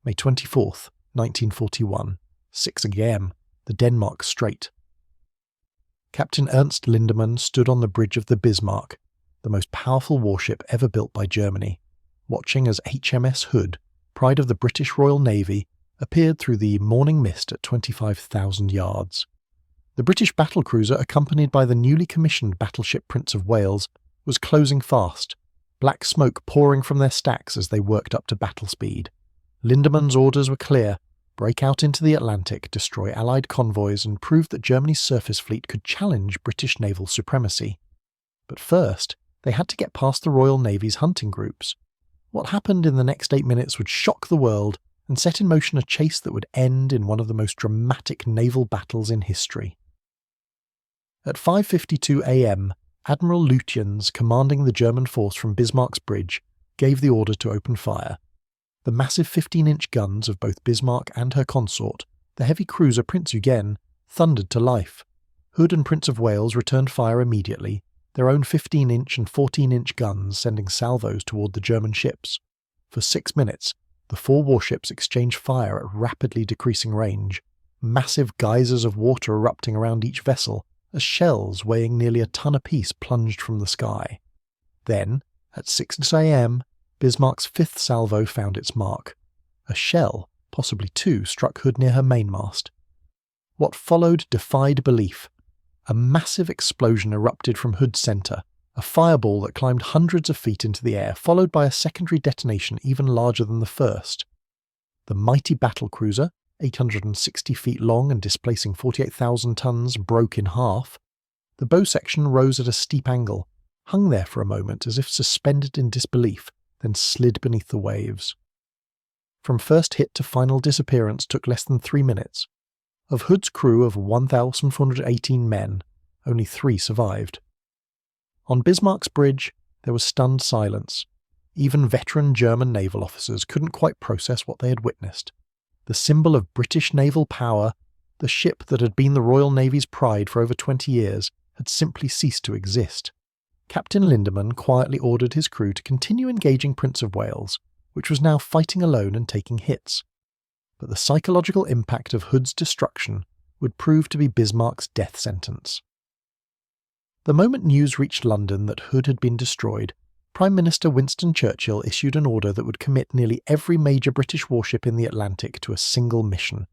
May 24th, 1941, 6 a.m., the Denmark Strait. Captain Ernst Lindemann stood on the bridge of the Bismarck, the most powerful warship ever built by Germany, watching as HMS Hood, pride of the British Royal Navy, appeared through the morning mist at 25,000 yards. The British battlecruiser, accompanied by the newly commissioned battleship Prince of Wales, was closing fast, black smoke pouring from their stacks as they worked up to battle speed. Lindemann's orders were clear: break out into the Atlantic, destroy Allied convoys, and prove that Germany's surface fleet could challenge British naval supremacy. But first, they had to get past the Royal Navy's hunting groups. What happened in the next 8 minutes would shock the world and set in motion a chase that would end in one of the most dramatic naval battles in history. At 5:52 a.m., Admiral Lutyens, commanding the German force from Bismarck's bridge, gave the order to open fire. The massive 15-inch guns of both Bismarck and her consort, the heavy cruiser Prince Eugen, thundered to life. Hood and Prince of Wales returned fire immediately, their own 15-inch and 14-inch guns sending salvos toward the German ships. For 6 minutes, the 4 warships exchanged fire at rapidly decreasing range, massive geysers of water erupting around each vessel as shells weighing nearly a ton apiece plunged from the sky. Then, at 6 a.m., Bismarck's 5th salvo found its mark. A shell, possibly 2, struck Hood near her mainmast. What followed defied belief. A massive explosion erupted from Hood's centre, a fireball that climbed hundreds of feet into the air, followed by a secondary detonation even larger than the first. The mighty battlecruiser, 860 feet long and displacing 48,000 tons, broke in half. The bow section rose at a steep angle, hung there for a moment as if suspended in disbelief, then slid beneath the waves. From first hit to final disappearance took less than 3 minutes. Of Hood's crew of 1,418 men, only 3 survived. On Bismarck's bridge, there was stunned silence. Even veteran German naval officers couldn't quite process what they had witnessed. The symbol of British naval power, the ship that had been the Royal Navy's pride for over 20 years, had simply ceased to exist. Captain Lindemann quietly ordered his crew to continue engaging Prince of Wales, which was now fighting alone and taking hits. But the psychological impact of Hood's destruction would prove to be Bismarck's death sentence. The moment news reached London that Hood had been destroyed, Prime Minister Winston Churchill issued an order that would commit nearly every major British warship in the Atlantic to a single mission.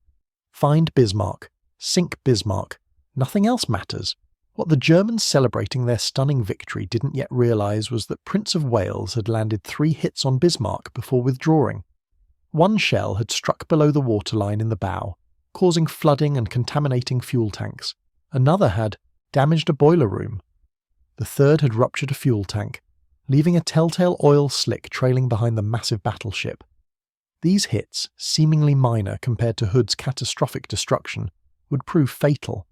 Find Bismarck, sink Bismarck, nothing else matters. What the Germans celebrating their stunning victory didn't yet realise was that Prince of Wales had landed 3 hits on Bismarck before withdrawing. One shell had struck below the waterline in the bow, causing flooding and contaminating fuel tanks. Another had damaged a boiler room. The third had ruptured a fuel tank, leaving a telltale oil slick trailing behind the massive battleship. These hits, seemingly minor compared to Hood's catastrophic destruction, would prove fatal.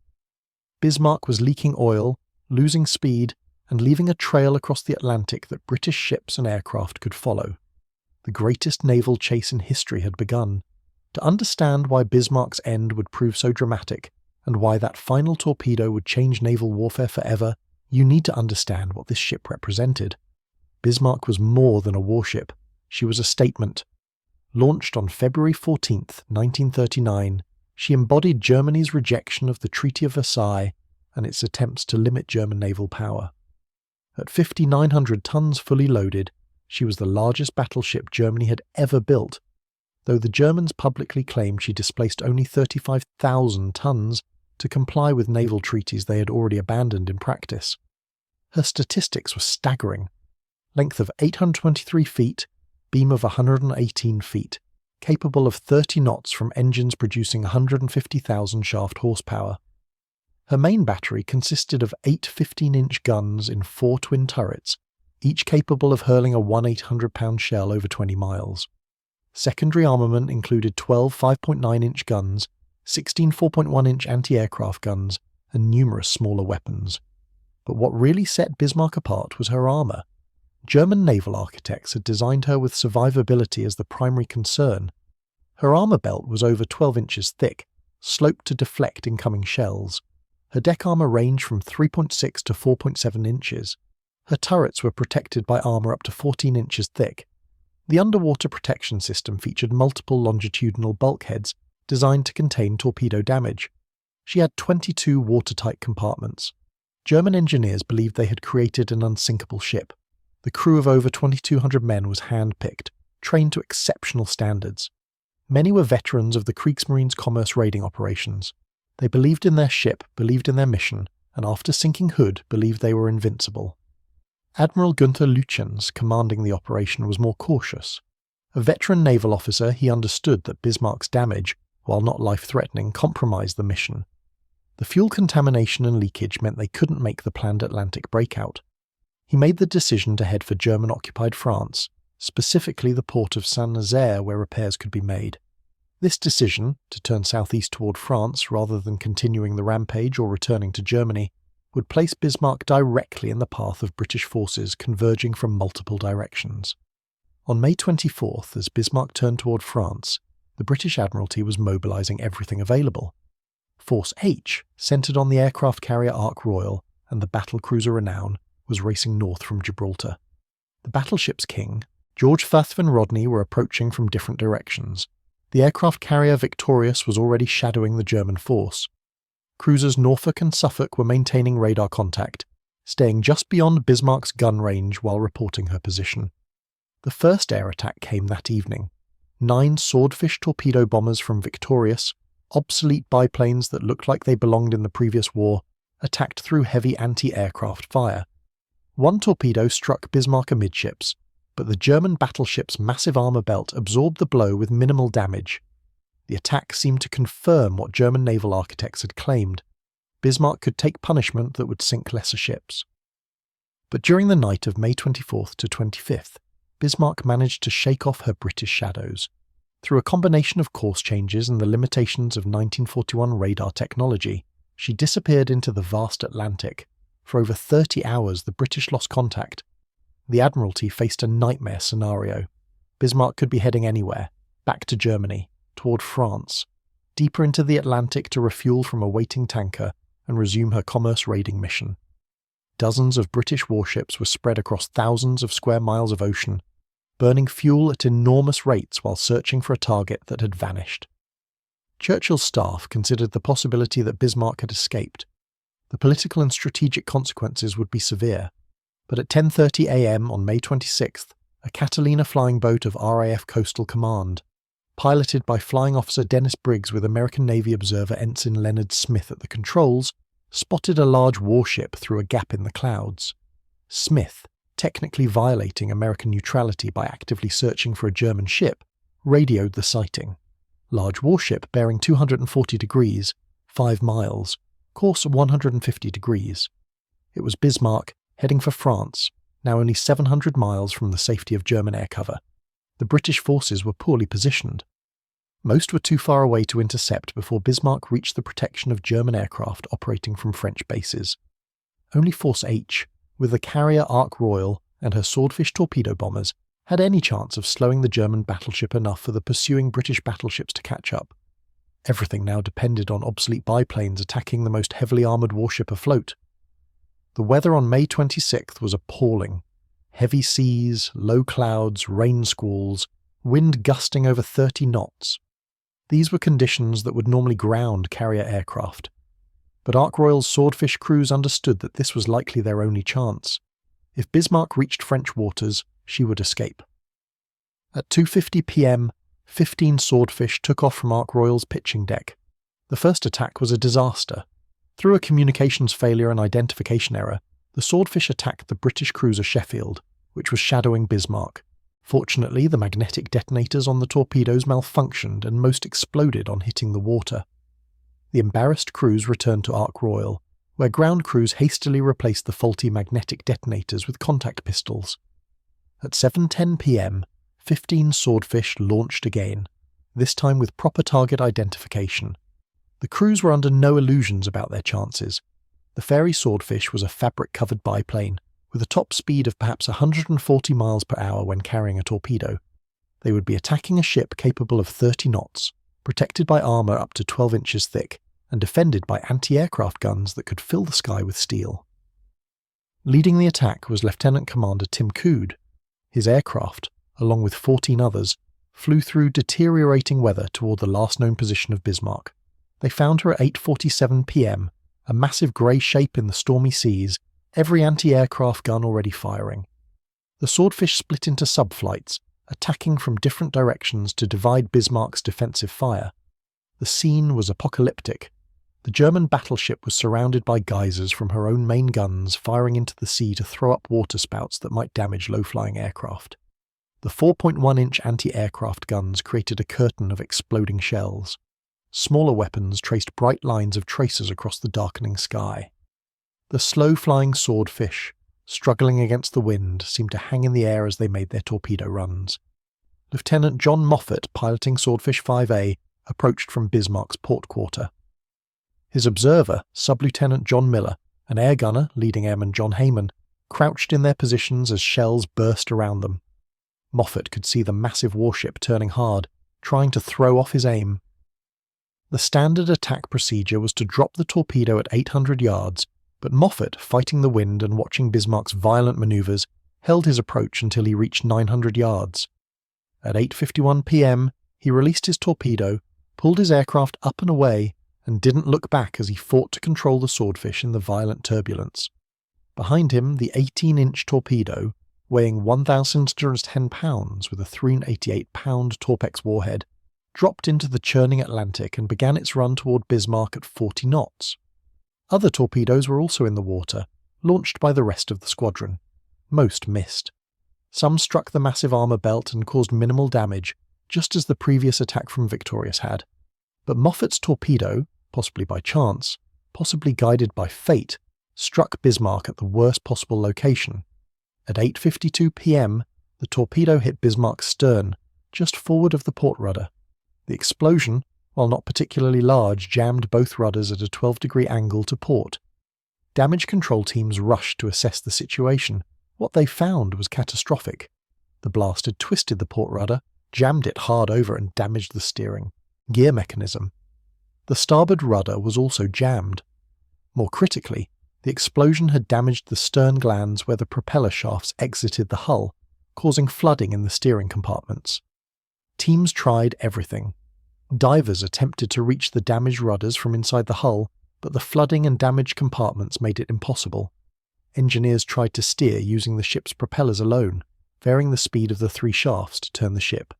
Bismarck was leaking oil, losing speed, and leaving a trail across the Atlantic that British ships and aircraft could follow. The greatest naval chase in history had begun. To understand why Bismarck's end would prove so dramatic, and why that final torpedo would change naval warfare forever, you need to understand what this ship represented. Bismarck was more than a warship. She was a statement. Launched on February 14, 1939, she embodied Germany's rejection of the Treaty of Versailles and its attempts to limit German naval power. At 5,900 tons fully loaded, she was the largest battleship Germany had ever built, though the Germans publicly claimed she displaced only 35,000 tons to comply with naval treaties they had already abandoned in practice. Her statistics were staggering. Length of 823 feet, beam of 118 feet, capable of 30 knots from engines producing 150,000 shaft horsepower. Her main battery consisted of 8 15-inch guns in 4 twin turrets, each capable of hurling a 1,800-pound shell over 20 miles. Secondary armament included 12 5.9-inch guns, 16 4.1-inch anti-aircraft guns, and numerous smaller weapons. But what really set Bismarck apart was her armour. German naval architects had designed her with survivability as the primary concern. Her armour belt was over 12 inches thick, sloped to deflect incoming shells. Her deck armour ranged from 3.6 to 4.7 inches. Her turrets were protected by armour up to 14 inches thick. The underwater protection system featured multiple longitudinal bulkheads designed to contain torpedo damage. She had 22 watertight compartments. German engineers believed they had created an unsinkable ship. The crew of over 2,200 men was hand-picked, trained to exceptional standards. Many were veterans of the Kriegsmarine's commerce raiding operations. They believed in their ship, believed in their mission, and after sinking Hood, believed they were invincible. Admiral Gunther Lütjens, commanding the operation, was more cautious. A veteran naval officer, he understood that Bismarck's damage, while not life-threatening, compromised the mission. The fuel contamination and leakage meant they couldn't make the planned Atlantic breakout. He made the decision to head for German-occupied France, specifically the port of Saint-Nazaire where repairs could be made. This decision, to turn southeast toward France rather than continuing the rampage or returning to Germany, would place Bismarck directly in the path of British forces converging from multiple directions. On May 24th, as Bismarck turned toward France, the British Admiralty was mobilising everything available. Force H, centred on the aircraft carrier Ark Royal and the battlecruiser Renown, was racing north from Gibraltar. The battleship's king, George Ruthven Rodney, were approaching from different directions. The aircraft carrier Victorious was already shadowing the German force. Cruisers Norfolk and Suffolk were maintaining radar contact, staying just beyond Bismarck's gun range while reporting her position. The first air attack came that evening. 9 Swordfish torpedo bombers from Victorious, obsolete biplanes that looked like they belonged in the previous war, attacked through heavy anti-aircraft fire. One torpedo struck Bismarck amidships, but the German battleship's massive armour belt absorbed the blow with minimal damage. The attack seemed to confirm what German naval architects had claimed. Bismarck could take punishment that would sink lesser ships. But during the night of May 24th to 25th, Bismarck managed to shake off her British shadows. Through a combination of course changes and the limitations of 1941 radar technology, she disappeared into the vast Atlantic. For over 30 hours, the British lost contact. The Admiralty faced a nightmare scenario. Bismarck could be heading anywhere, back to Germany, toward France, deeper into the Atlantic to refuel from a waiting tanker and resume her commerce raiding mission. Dozens of British warships were spread across thousands of square miles of ocean, burning fuel at enormous rates while searching for a target that had vanished. Churchill's staff considered the possibility that Bismarck had escaped. The political and strategic consequences would be severe, but at 10:30 a.m. on May 26th, a Catalina flying boat of RAF Coastal Command, piloted by Flying Officer Dennis Briggs with American Navy observer Ensign Leonard Smith at the controls, spotted a large warship through a gap in the clouds. Smith, technically violating American neutrality by actively searching for a German ship, radioed the sighting. Large warship bearing 240 degrees, 5 miles, course 150 degrees. It was Bismarck, heading for France, now only 700 miles from the safety of German air cover. The British forces were poorly positioned. Most were too far away to intercept before Bismarck reached the protection of German aircraft operating from French bases. Only Force H, with the carrier Ark Royal and her Swordfish torpedo bombers, had any chance of slowing the German battleship enough for the pursuing British battleships to catch up. Everything now depended on obsolete biplanes attacking the most heavily armoured warship afloat. The weather on May 26th was appalling. Heavy seas, low clouds, rain squalls, wind gusting over 30 knots. These were conditions that would normally ground carrier aircraft. But Ark Royal's Swordfish crews understood that this was likely their only chance. If Bismarck reached French waters, she would escape. At 2:50 p.m, 15 Swordfish took off from Ark Royal's pitching deck. The first attack was a disaster. Through a communications failure and identification error, the Swordfish attacked the British cruiser Sheffield, which was shadowing Bismarck. Fortunately, the magnetic detonators on the torpedoes malfunctioned and most exploded on hitting the water. The embarrassed crews returned to Ark Royal, where ground crews hastily replaced the faulty magnetic detonators with contact pistols. At 7:10 p.m, 15 Swordfish launched again, this time with proper target identification. The crews were under no illusions about their chances. The Fairey Swordfish was a fabric-covered biplane, with a top speed of perhaps 140 miles per hour when carrying a torpedo. They would be attacking a ship capable of 30 knots, protected by armour up to 12 inches thick, and defended by anti-aircraft guns that could fill the sky with steel. Leading the attack was Lieutenant Commander Tim Coode. His aircraft, along with 14 others, flew through deteriorating weather toward the last known position of Bismarck. They found her at 8:47 p.m., a massive grey shape in the stormy seas, every anti-aircraft gun already firing. The Swordfish split into subflights, attacking from different directions to divide Bismarck's defensive fire. The scene was apocalyptic. The German battleship was surrounded by geysers from her own main guns firing into the sea to throw up waterspouts that might damage low-flying aircraft. The 4.1-inch anti-aircraft guns created a curtain of exploding shells. Smaller weapons traced bright lines of tracers across the darkening sky. The slow-flying Swordfish, struggling against the wind, seemed to hang in the air as they made their torpedo runs. Lieutenant John Moffat, piloting Swordfish 5A, approached from Bismarck's port quarter. His observer, Sub-Lieutenant John Miller, and air gunner, leading airman John Hayman, crouched in their positions as shells burst around them. Moffat could see the massive warship turning hard, trying to throw off his aim. The standard attack procedure was to drop the torpedo at 800 yards, but Moffat, fighting the wind and watching Bismarck's violent manoeuvres, held his approach until he reached 900 yards. At 8:51 p.m, he released his torpedo, pulled his aircraft up and away, and didn't look back as he fought to control the Swordfish in the violent turbulence. Behind him, the 18-inch torpedo, weighing 1,210 pounds with a 388-pound Torpex warhead, dropped into the churning Atlantic and began its run toward Bismarck at 40 knots. Other torpedoes were also in the water, launched by the rest of the squadron. Most missed. Some struck the massive armour belt and caused minimal damage, just as the previous attack from Victorious had. But Moffat's torpedo, possibly by chance, possibly guided by fate, struck Bismarck at the worst possible location. At 8:52 p.m, the torpedo hit Bismarck's stern, just forward of the port rudder. The explosion, while not particularly large, jammed both rudders at a 12-degree angle to port. Damage control teams rushed to assess the situation. What they found was catastrophic. The blast had twisted the port rudder, jammed it hard over and damaged the steering gear mechanism. The starboard rudder was also jammed. More critically, the explosion had damaged the stern glands where the propeller shafts exited the hull, causing flooding in the steering compartments. Teams tried everything. Divers attempted to reach the damaged rudders from inside the hull, but the flooding and damaged compartments made it impossible. Engineers tried to steer using the ship's propellers alone, varying the speed of the three shafts to turn the ship.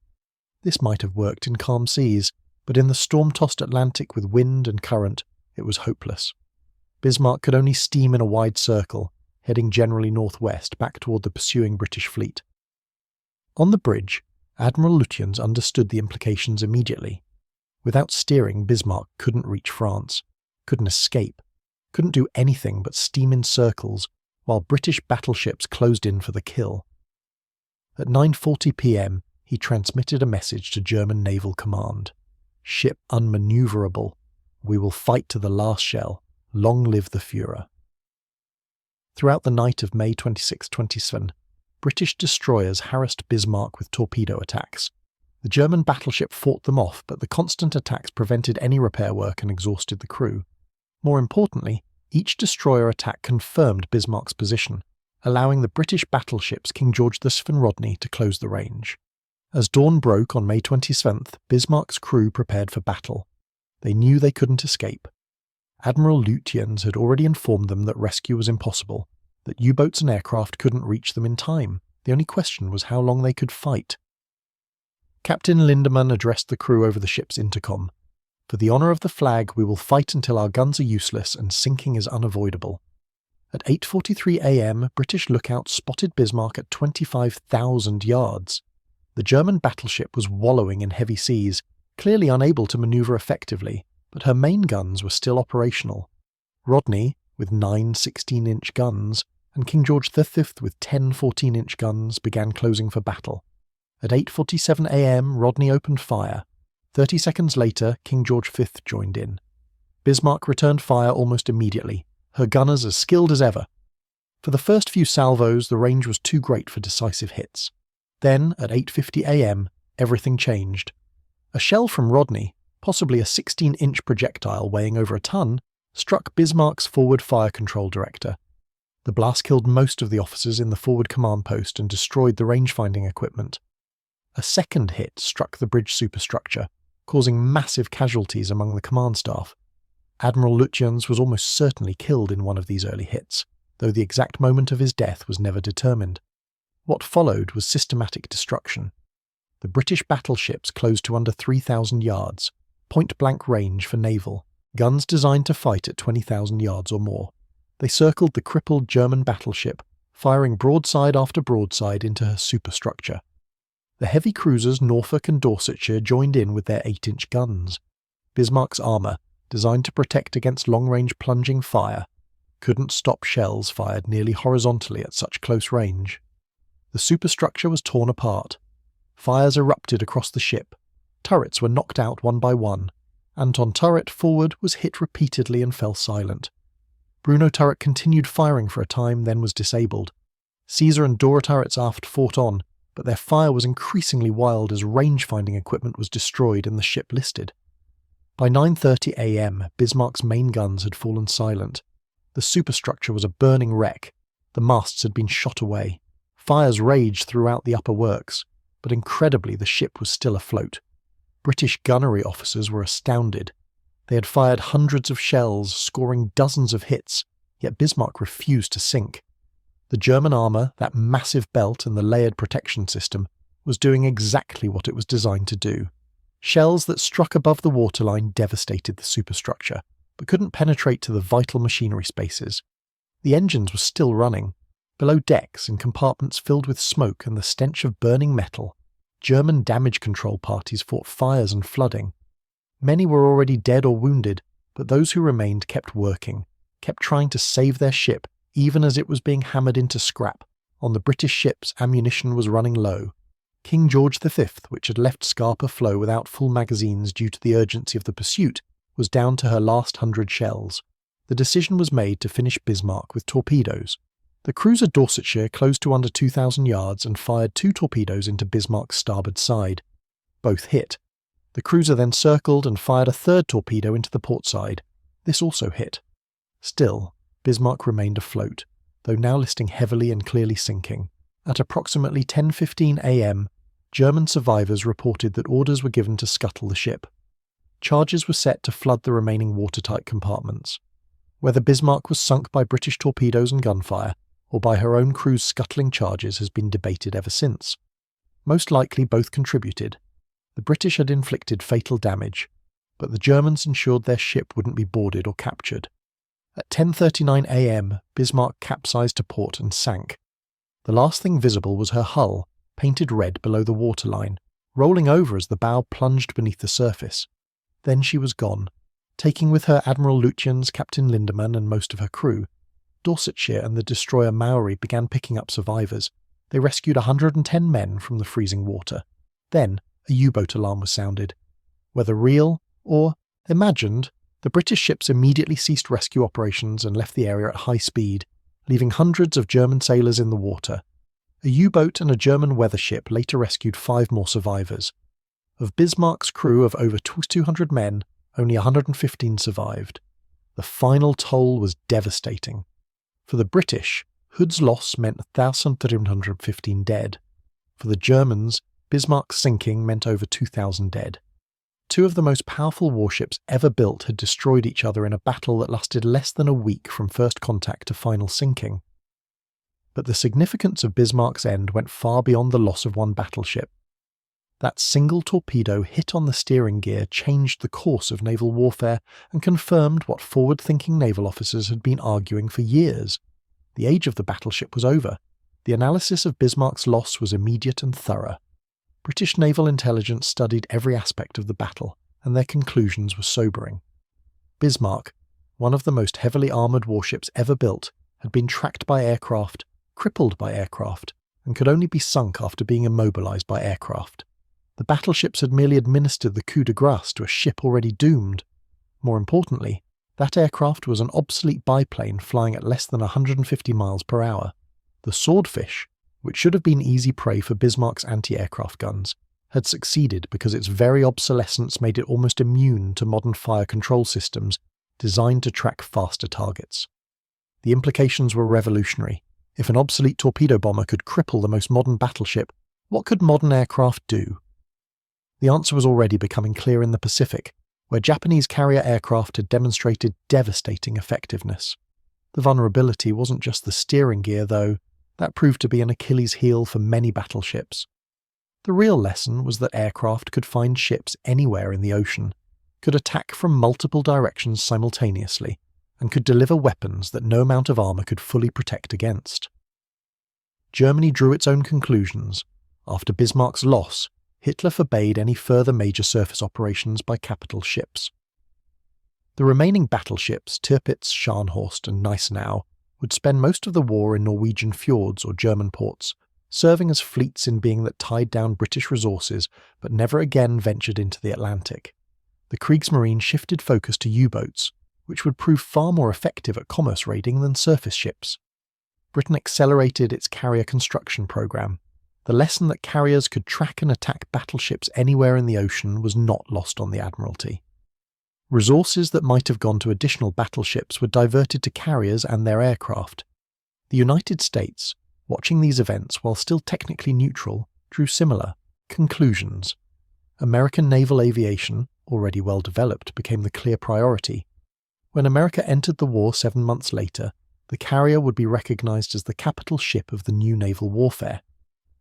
This might have worked in calm seas, but in the storm-tossed Atlantic with wind and current, it was hopeless. Bismarck could only steam in a wide circle, heading generally northwest back toward the pursuing British fleet. On the bridge, Admiral Lutyens understood the implications immediately. Without steering, Bismarck couldn't reach France, couldn't escape, couldn't do anything but steam in circles while British battleships closed in for the kill. At 9:40 p.m, he transmitted a message to German Naval Command. "Ship unmaneuverable. We will fight to the last shell. Long live the Führer." Throughout the night of May 26-27, British destroyers harassed Bismarck with torpedo attacks. The German battleship fought them off, but the constant attacks prevented any repair work and exhausted the crew. More importantly, each destroyer attack confirmed Bismarck's position, allowing the British battleships King George V and Rodney to close the range. As dawn broke on May 27th, Bismarck's crew prepared for battle. They knew they couldn't escape. Admiral Lutyens had already informed them that rescue was impossible, that U-boats and aircraft couldn't reach them in time. The only question was how long they could fight. Captain Lindemann addressed the crew over the ship's intercom. "For the honour of the flag, we will fight until our guns are useless and sinking is unavoidable." At 8:43 a.m, British lookouts spotted Bismarck at 25,000 yards. The German battleship was wallowing in heavy seas, clearly unable to manoeuvre effectively, but her main guns were still operational. Rodney, with 9 16-inch guns, and King George V with 10 14-inch guns, began closing for battle. At 8:47 a.m, Rodney opened fire. 30 seconds later, King George V joined in. Bismarck returned fire almost immediately, her gunners as skilled as ever. For the first few salvos, the range was too great for decisive hits. Then, at 8:50 a.m, everything changed. A shell from Rodney, possibly a 16-inch projectile weighing over a ton, struck Bismarck's forward fire control director. The blast killed most of the officers in the forward command post and destroyed the range-finding equipment. A second hit struck the bridge superstructure, causing massive casualties among the command staff. Admiral Lutyens was almost certainly killed in one of these early hits, though the exact moment of his death was never determined. What followed was systematic destruction. The British battleships closed to under 3,000 yards, point-blank range for naval, guns designed to fight at 20,000 yards or more. They circled the crippled German battleship, firing broadside after broadside into her superstructure. The heavy cruisers Norfolk and Dorsetshire joined in with their 8-inch guns. Bismarck's armour, designed to protect against long-range plunging fire, couldn't stop shells fired nearly horizontally at such close range. The superstructure was torn apart. Fires erupted across the ship. Turrets were knocked out one by one. Anton turret forward was hit repeatedly and fell silent. Bruno turret continued firing for a time, then was disabled. Caesar and Dora turrets aft fought on, but their fire was increasingly wild as range-finding equipment was destroyed and the ship listed. By 9:30 a.m, Bismarck's main guns had fallen silent. The superstructure was a burning wreck. The masts had been shot away. Fires raged throughout the upper works, but incredibly the ship was still afloat. British gunnery officers were astounded. They had fired hundreds of shells, scoring dozens of hits, yet Bismarck refused to sink. The German armour, that massive belt and the layered protection system, was doing exactly what it was designed to do. Shells that struck above the waterline devastated the superstructure, but couldn't penetrate to the vital machinery spaces. The engines were still running. Below decks, in compartments filled with smoke and the stench of burning metal, German damage control parties fought fires and flooding. Many were already dead or wounded, but those who remained kept working, kept trying to save their ship even as it was being hammered into scrap. On the British ships, ammunition was running low. King George V, which had left Scapa Flow without full magazines due to the urgency of the pursuit, was down to her last 100 shells. The decision was made to finish Bismarck with torpedoes. The cruiser Dorsetshire closed to under 2,000 yards and fired 2 torpedoes into Bismarck's starboard side. Both hit. The cruiser then circled and fired a third torpedo into the port side. This also hit. Still, Bismarck remained afloat, though now listing heavily and clearly sinking. At approximately 10:15 a.m, German survivors reported that orders were given to scuttle the ship. Charges were set to flood the remaining watertight compartments. Whether Bismarck was sunk by British torpedoes and gunfire, or by her own crew's scuttling charges has been debated ever since. Most likely both contributed. The British had inflicted fatal damage, but the Germans ensured their ship wouldn't be boarded or captured. At 10:39 a.m, Bismarck capsized to port and sank. The last thing visible was her hull, painted red below the waterline, rolling over as the bow plunged beneath the surface. Then she was gone, taking with her Admiral Lutyens, Captain Lindemann and most of her crew. Dorsetshire and the destroyer Maori began picking up survivors. They rescued 110 men from the freezing water. Then a U-boat alarm was sounded. Whether real or imagined, the British ships immediately ceased rescue operations and left the area at high speed, leaving hundreds of German sailors in the water. A U-boat and a German weather ship later rescued 5 more survivors. Of Bismarck's crew of over 200 men, only 115 survived. The final toll was devastating. For the British, Hood's loss meant 1,315 dead. For the Germans, Bismarck's sinking meant over 2,000 dead. 2 of the most powerful warships ever built had destroyed each other in a battle that lasted less than a week from first contact to final sinking. But the significance of Bismarck's end went far beyond the loss of one battleship. That single torpedo hit on the steering gear changed the course of naval warfare and confirmed what forward-thinking naval officers had been arguing for years. The age of the battleship was over. The analysis of Bismarck's loss was immediate and thorough. British naval intelligence studied every aspect of the battle, and their conclusions were sobering. Bismarck, one of the most heavily armoured warships ever built, had been tracked by aircraft, crippled by aircraft, and could only be sunk after being immobilised by aircraft. The battleships had merely administered the coup de grace to a ship already doomed. More importantly, that aircraft was an obsolete biplane flying at less than 150 miles per hour. The Swordfish, which should have been easy prey for Bismarck's anti-aircraft guns, had succeeded because its very obsolescence made it almost immune to modern fire control systems designed to track faster targets. The implications were revolutionary. If an obsolete torpedo bomber could cripple the most modern battleship, What could modern aircraft do? The answer was already becoming clear in the Pacific, where Japanese carrier aircraft had demonstrated devastating effectiveness. The vulnerability wasn't just the steering gear, though. That proved to be an Achilles heel for many battleships. The real lesson was that aircraft could find ships anywhere in the ocean, could attack from multiple directions simultaneously, and could deliver weapons that no amount of armour could fully protect against. Germany drew its own conclusions. After Bismarck's loss, Hitler forbade any further major surface operations by capital ships. The remaining battleships, Tirpitz, Scharnhorst and Gneisenau, would spend most of the war in Norwegian fjords or German ports, serving as fleets in being that tied down British resources but never again ventured into the Atlantic. The Kriegsmarine shifted focus to U-boats, which would prove far more effective at commerce raiding than surface ships. Britain accelerated its carrier construction program. The lesson that carriers could track and attack battleships anywhere in the ocean was not lost on the Admiralty. Resources that might have gone to additional battleships were diverted to carriers and their aircraft. The United States, watching these events while still technically neutral, drew similar conclusions. American naval aviation, already well developed, became the clear priority. When America entered the war 7 months later, the carrier would be recognized as the capital ship of the new naval warfare,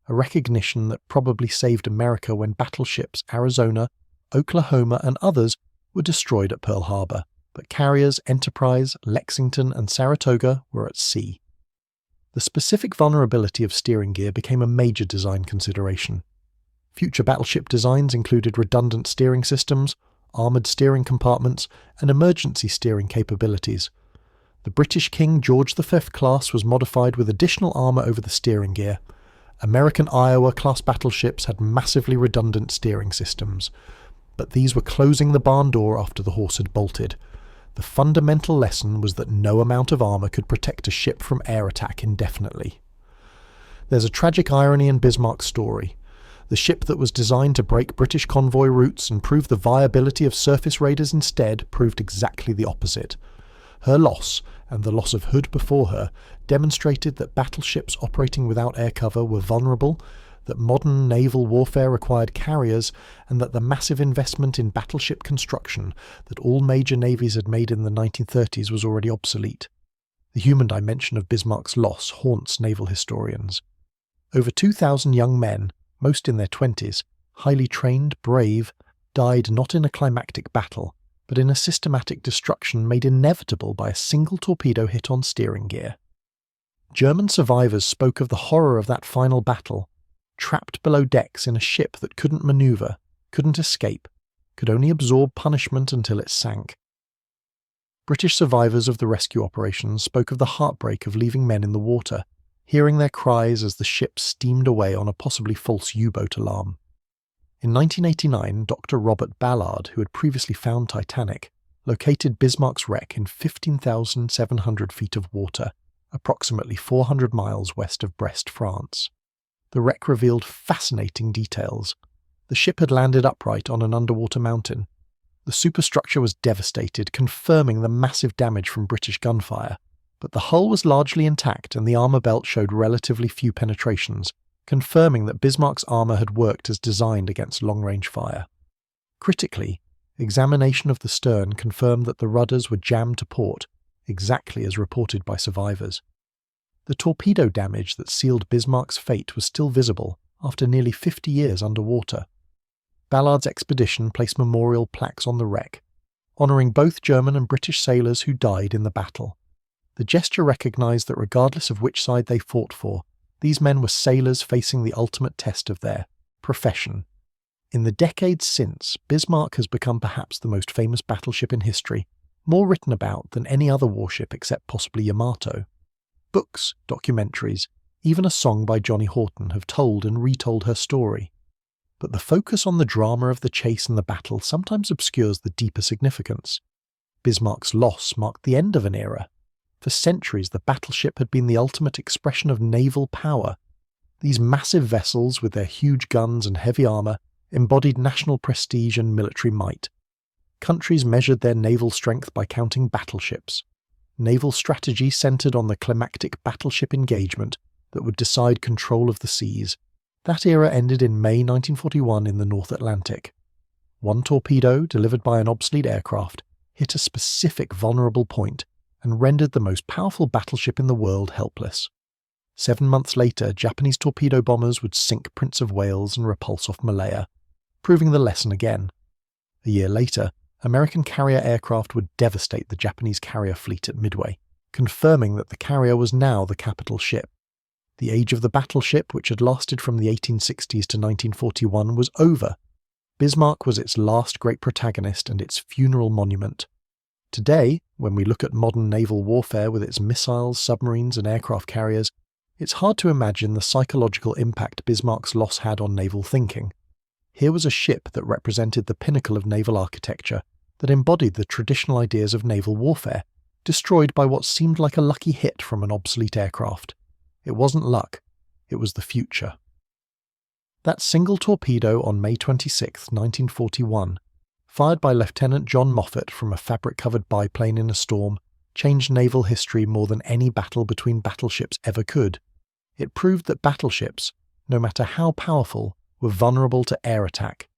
a recognition that probably saved America when battleships Arizona, Oklahoma and others were destroyed at Pearl Harbor, but carriers Enterprise, Lexington and Saratoga were at sea. The specific vulnerability of steering gear became a major design consideration. Future battleship designs included redundant steering systems, armoured steering compartments, and emergency steering capabilities. The British King George V class was modified with additional armour over the steering gear. American Iowa-class battleships had massively redundant steering systems, but these were closing the barn door after the horse had bolted. The fundamental lesson was that no amount of armour could protect a ship from air attack indefinitely. There's a tragic irony in Bismarck's story. The ship that was designed to break British convoy routes and prove the viability of surface raiders instead proved exactly the opposite. Her loss, and the loss of Hood before her, demonstrated that battleships operating without air cover were vulnerable, that modern naval warfare required carriers, and that the massive investment in battleship construction that all major navies had made in the 1930s was already obsolete. The human dimension of Bismarck's loss haunts naval historians. Over 2,000 young men, most in their 20s, highly trained, brave, died not in a climactic battle, but in a systematic destruction made inevitable by a single torpedo hit on steering gear. German survivors spoke of the horror of that final battle, trapped below decks in a ship that couldn't manoeuvre, couldn't escape, could only absorb punishment until it sank. British survivors of the rescue operations spoke of the heartbreak of leaving men in the water, hearing their cries as the ship steamed away on a possibly false U-boat alarm. In 1989, Dr. Robert Ballard, who had previously found Titanic, located Bismarck's wreck in 15,700 feet of water, approximately 400 miles west of Brest, France. The wreck revealed fascinating details. The ship had landed upright on an underwater mountain. The superstructure was devastated, confirming the massive damage from British gunfire, but the hull was largely intact and the armour belt showed relatively few penetrations, confirming that Bismarck's armour had worked as designed against long-range fire. Critically, examination of the stern confirmed that the rudders were jammed to port, exactly as reported by survivors. The torpedo damage that sealed Bismarck's fate was still visible after nearly 50 years underwater. Ballard's expedition placed memorial plaques on the wreck, honouring both German and British sailors who died in the battle. The gesture recognised that regardless of which side they fought for, these men were sailors facing the ultimate test of their profession. In the decades since, Bismarck has become perhaps the most famous battleship in history, more written about than any other warship except possibly Yamato. Books, documentaries, even a song by Johnny Horton have told and retold her story. But the focus on the drama of the chase and the battle sometimes obscures the deeper significance. Bismarck's loss marked the end of an era. For centuries, the battleship had been the ultimate expression of naval power. These massive vessels, with their huge guns and heavy armour, embodied national prestige and military might. Countries measured their naval strength by counting battleships. Naval strategy centred on the climactic battleship engagement that would decide control of the seas. That era ended in May 1941 in the North Atlantic. One torpedo, delivered by an obsolete aircraft, hit a specific vulnerable point and rendered the most powerful battleship in the world helpless. 7 months later, Japanese torpedo bombers would sink Prince of Wales and repulse off Malaya, proving the lesson again. A year later, American carrier aircraft would devastate the Japanese carrier fleet at Midway, confirming that the carrier was now the capital ship. The age of the battleship, which had lasted from the 1860s to 1941, was over. Bismarck was its last great protagonist and its funeral monument. Today, when we look at modern naval warfare with its missiles, submarines and aircraft carriers, it's hard to imagine the psychological impact Bismarck's loss had on naval thinking. Here was a ship that represented the pinnacle of naval architecture, that embodied the traditional ideas of naval warfare, destroyed by what seemed like a lucky hit from an obsolete aircraft. It wasn't luck, it was the future. That single torpedo on May 26, 1941, fired by Lieutenant John Moffat from a fabric-covered biplane in a storm, changed naval history more than any battle between battleships ever could. It proved that battleships, no matter how powerful, were vulnerable to air attack.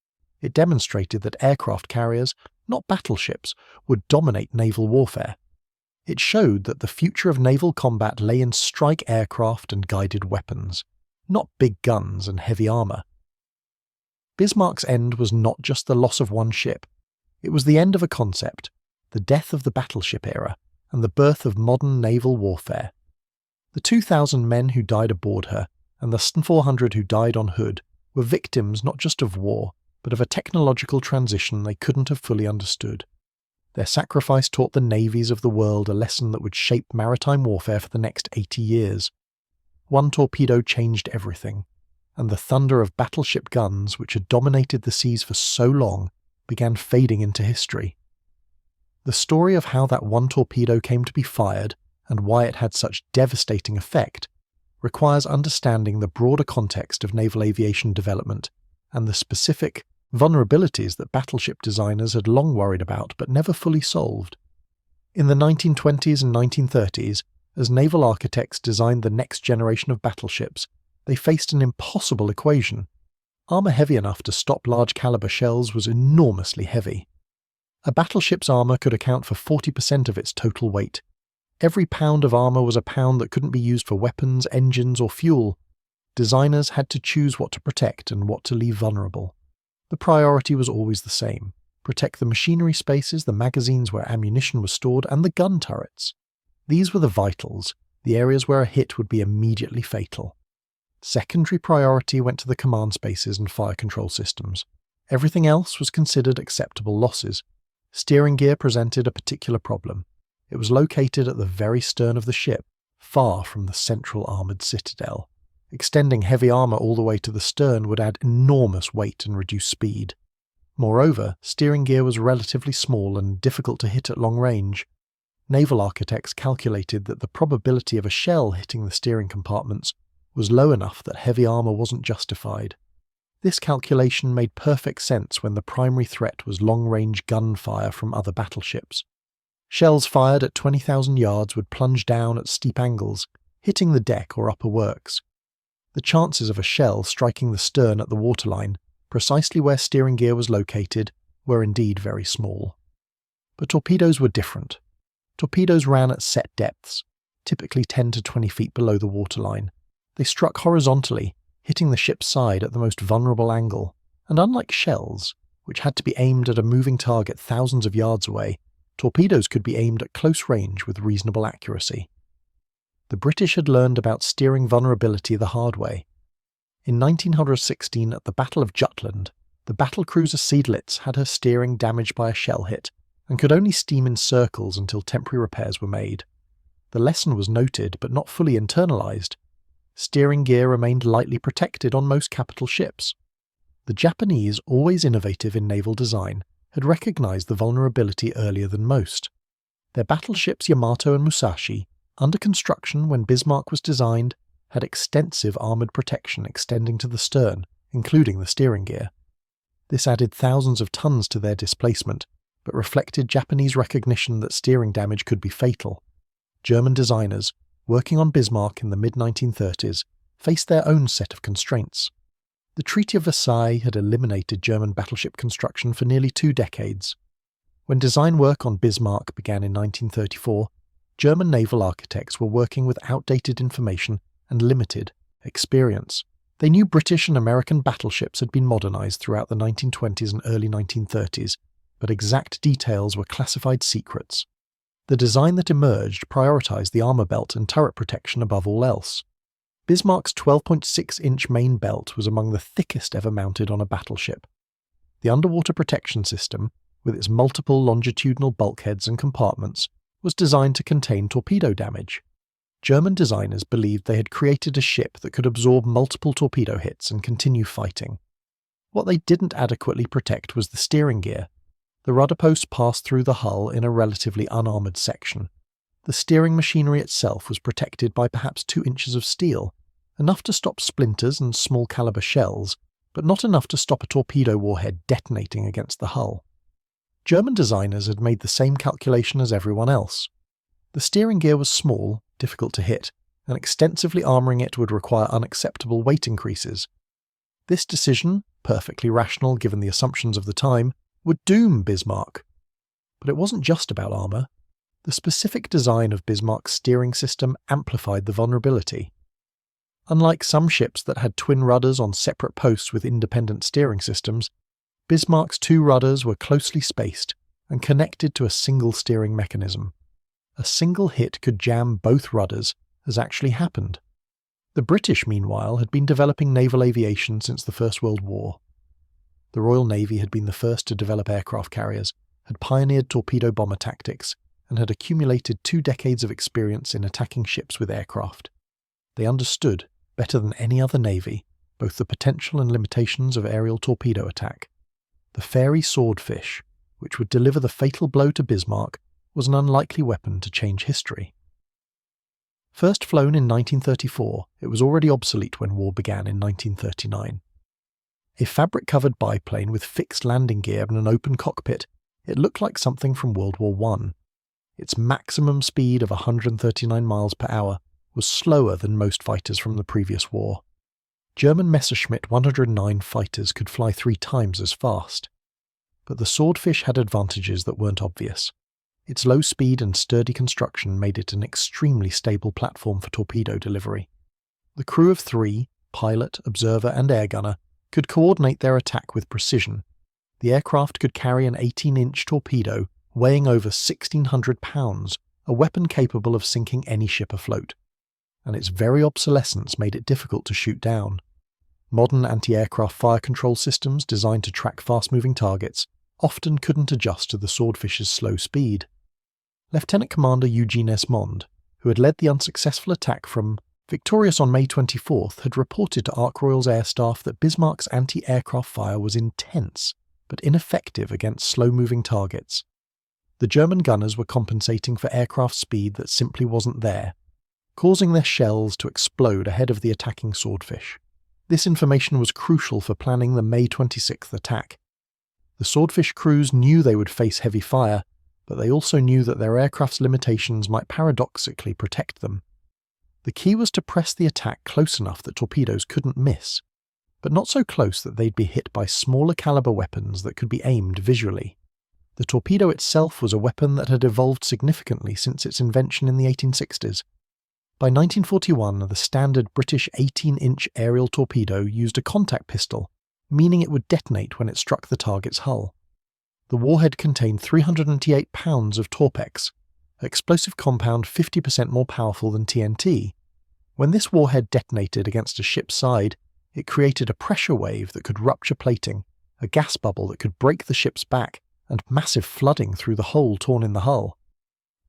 It demonstrated that aircraft carriers, not battleships, would dominate naval warfare. It showed that the future of naval combat lay in strike aircraft and guided weapons, not big guns and heavy armour. Bismarck's end was not just the loss of one ship. It was the end of a concept, the death of the battleship era, and the birth of modern naval warfare. The 2,000 men who died aboard her, and the 400 who died on Hood, were victims not just of war, but of a technological transition they couldn't have fully understood. Their sacrifice taught the navies of the world a lesson that would shape maritime warfare for the next 80 years. One torpedo changed everything, and the thunder of battleship guns, which had dominated the seas for so long, began fading into history. The story of how that one torpedo came to be fired, and why it had such devastating effect, requires understanding the broader context of naval aviation development and the specific vulnerabilities that battleship designers had long worried about but never fully solved. In the 1920s and 1930s, as naval architects designed the next generation of battleships, they faced an impossible equation. Armour heavy enough to stop large-caliber shells was enormously heavy. A battleship's armour could account for 40% of its total weight. Every pound of armour was a pound that couldn't be used for weapons, engines or fuel. Designers had to choose what to protect and what to leave vulnerable. The priority was always the same: protect the machinery spaces, the magazines where ammunition was stored, and the gun turrets. These were the vitals, the areas where a hit would be immediately fatal. Secondary priority went to the command spaces and fire control systems. Everything else was considered acceptable losses. Steering gear presented a particular problem. It was located at the very stern of the ship, far from the central armoured citadel. Extending heavy armour all the way to the stern would add enormous weight and reduce speed. Moreover, steering gear was relatively small and difficult to hit at long range. Naval architects calculated that the probability of a shell hitting the steering compartments was low enough that heavy armour wasn't justified. This calculation made perfect sense when the primary threat was long-range gunfire from other battleships. Shells fired at 20,000 yards would plunge down at steep angles, hitting the deck or upper works. The chances of a shell striking the stern at the waterline, precisely where steering gear was located, were indeed very small. But torpedoes were different. Torpedoes ran at set depths, typically 10 to 20 feet below the waterline. They struck horizontally, hitting the ship's side at the most vulnerable angle, and unlike shells, which had to be aimed at a moving target thousands of yards away, torpedoes could be aimed at close range with reasonable accuracy. The British had learned about steering vulnerability the hard way. In 1916, at the Battle of Jutland, the battlecruiser Seydlitz had her steering damaged by a shell hit, and could only steam in circles until temporary repairs were made. The lesson was noted but not fully internalised. Steering gear remained lightly protected on most capital ships. The Japanese, always innovative in naval design, had recognised the vulnerability earlier than most. Their battleships Yamato and Musashi, under construction when Bismarck was designed, had extensive armoured protection extending to the stern, including the steering gear. This added thousands of tons to their displacement, but reflected Japanese recognition that steering damage could be fatal. German designers, working on Bismarck in the mid-1930s, faced their own set of constraints. The Treaty of Versailles had eliminated German battleship construction for nearly 2 decades. When design work on Bismarck began in 1934, German naval architects were working with outdated information and limited experience. They knew British and American battleships had been modernised throughout the 1920s and early 1930s, but exact details were classified secrets. The design that emerged prioritised the armour belt and turret protection above all else. Bismarck's 12.6-inch main belt was among the thickest ever mounted on a battleship. The underwater protection system, with its multiple longitudinal bulkheads and compartments, was designed to contain torpedo damage. German designers believed they had created a ship that could absorb multiple torpedo hits and continue fighting. What they didn't adequately protect was the steering gear. The rudder post passed through the hull in a relatively unarmoured section. The steering machinery itself was protected by perhaps 2 inches of steel, enough to stop splinters and small caliber shells, but not enough to stop a torpedo warhead detonating against the hull. German designers had made the same calculation as everyone else. The steering gear was small, difficult to hit, and extensively armouring it would require unacceptable weight increases. This decision, perfectly rational given the assumptions of the time, would doom Bismarck. But it wasn't just about armour. The specific design of Bismarck's steering system amplified the vulnerability. Unlike some ships that had twin rudders on separate posts with independent steering systems, Bismarck's 2 rudders were closely spaced and connected to a single steering mechanism. A single hit could jam both rudders, as actually happened. The British, meanwhile, had been developing naval aviation since the First World War. The Royal Navy had been the first to develop aircraft carriers, had pioneered torpedo bomber tactics, and had accumulated 2 decades of experience in attacking ships with aircraft. They understood, better than any other navy, both the potential and limitations of aerial torpedo attack. The Fairey Swordfish, which would deliver the fatal blow to Bismarck, was an unlikely weapon to change history. First flown in 1934, it was already obsolete when war began in 1939. A fabric-covered biplane with fixed landing gear and an open cockpit, it looked like something from World War I. Its maximum speed of 139 miles per hour was slower than most fighters from the previous war. German Messerschmitt 109 fighters could fly 3 times as fast. But the Swordfish had advantages that weren't obvious. Its low speed and sturdy construction made it an extremely stable platform for torpedo delivery. The crew of 3, pilot, observer and air gunner, could coordinate their attack with precision. The aircraft could carry an 18-inch torpedo weighing over 1,600 pounds, a weapon capable of sinking any ship afloat. And its very obsolescence made it difficult to shoot down. Modern anti-aircraft fire control systems designed to track fast-moving targets often couldn't adjust to the Swordfish's slow speed. Lieutenant Commander Eugene Esmond, who had led the unsuccessful attack from victorious on May 24th, had reported to Ark Royal's air staff that Bismarck's anti-aircraft fire was intense, but ineffective against slow-moving targets. The German gunners were compensating for aircraft speed that simply wasn't there, causing their shells to explode ahead of the attacking Swordfish. This information was crucial for planning the May 26th attack. The Swordfish crews knew they would face heavy fire, but they also knew that their aircraft's limitations might paradoxically protect them. The key was to press the attack close enough that torpedoes couldn't miss, but not so close that they'd be hit by smaller caliber weapons that could be aimed visually. The torpedo itself was a weapon that had evolved significantly since its invention in the 1860s. By 1941, the standard British 18-inch aerial torpedo used a contact pistol, meaning it would detonate when it struck the target's hull. The warhead contained 388 pounds of Torpex, an explosive compound 50% more powerful than TNT. When this warhead detonated against a ship's side, it created a pressure wave that could rupture plating, a gas bubble that could break the ship's back, and massive flooding through the hole torn in the hull.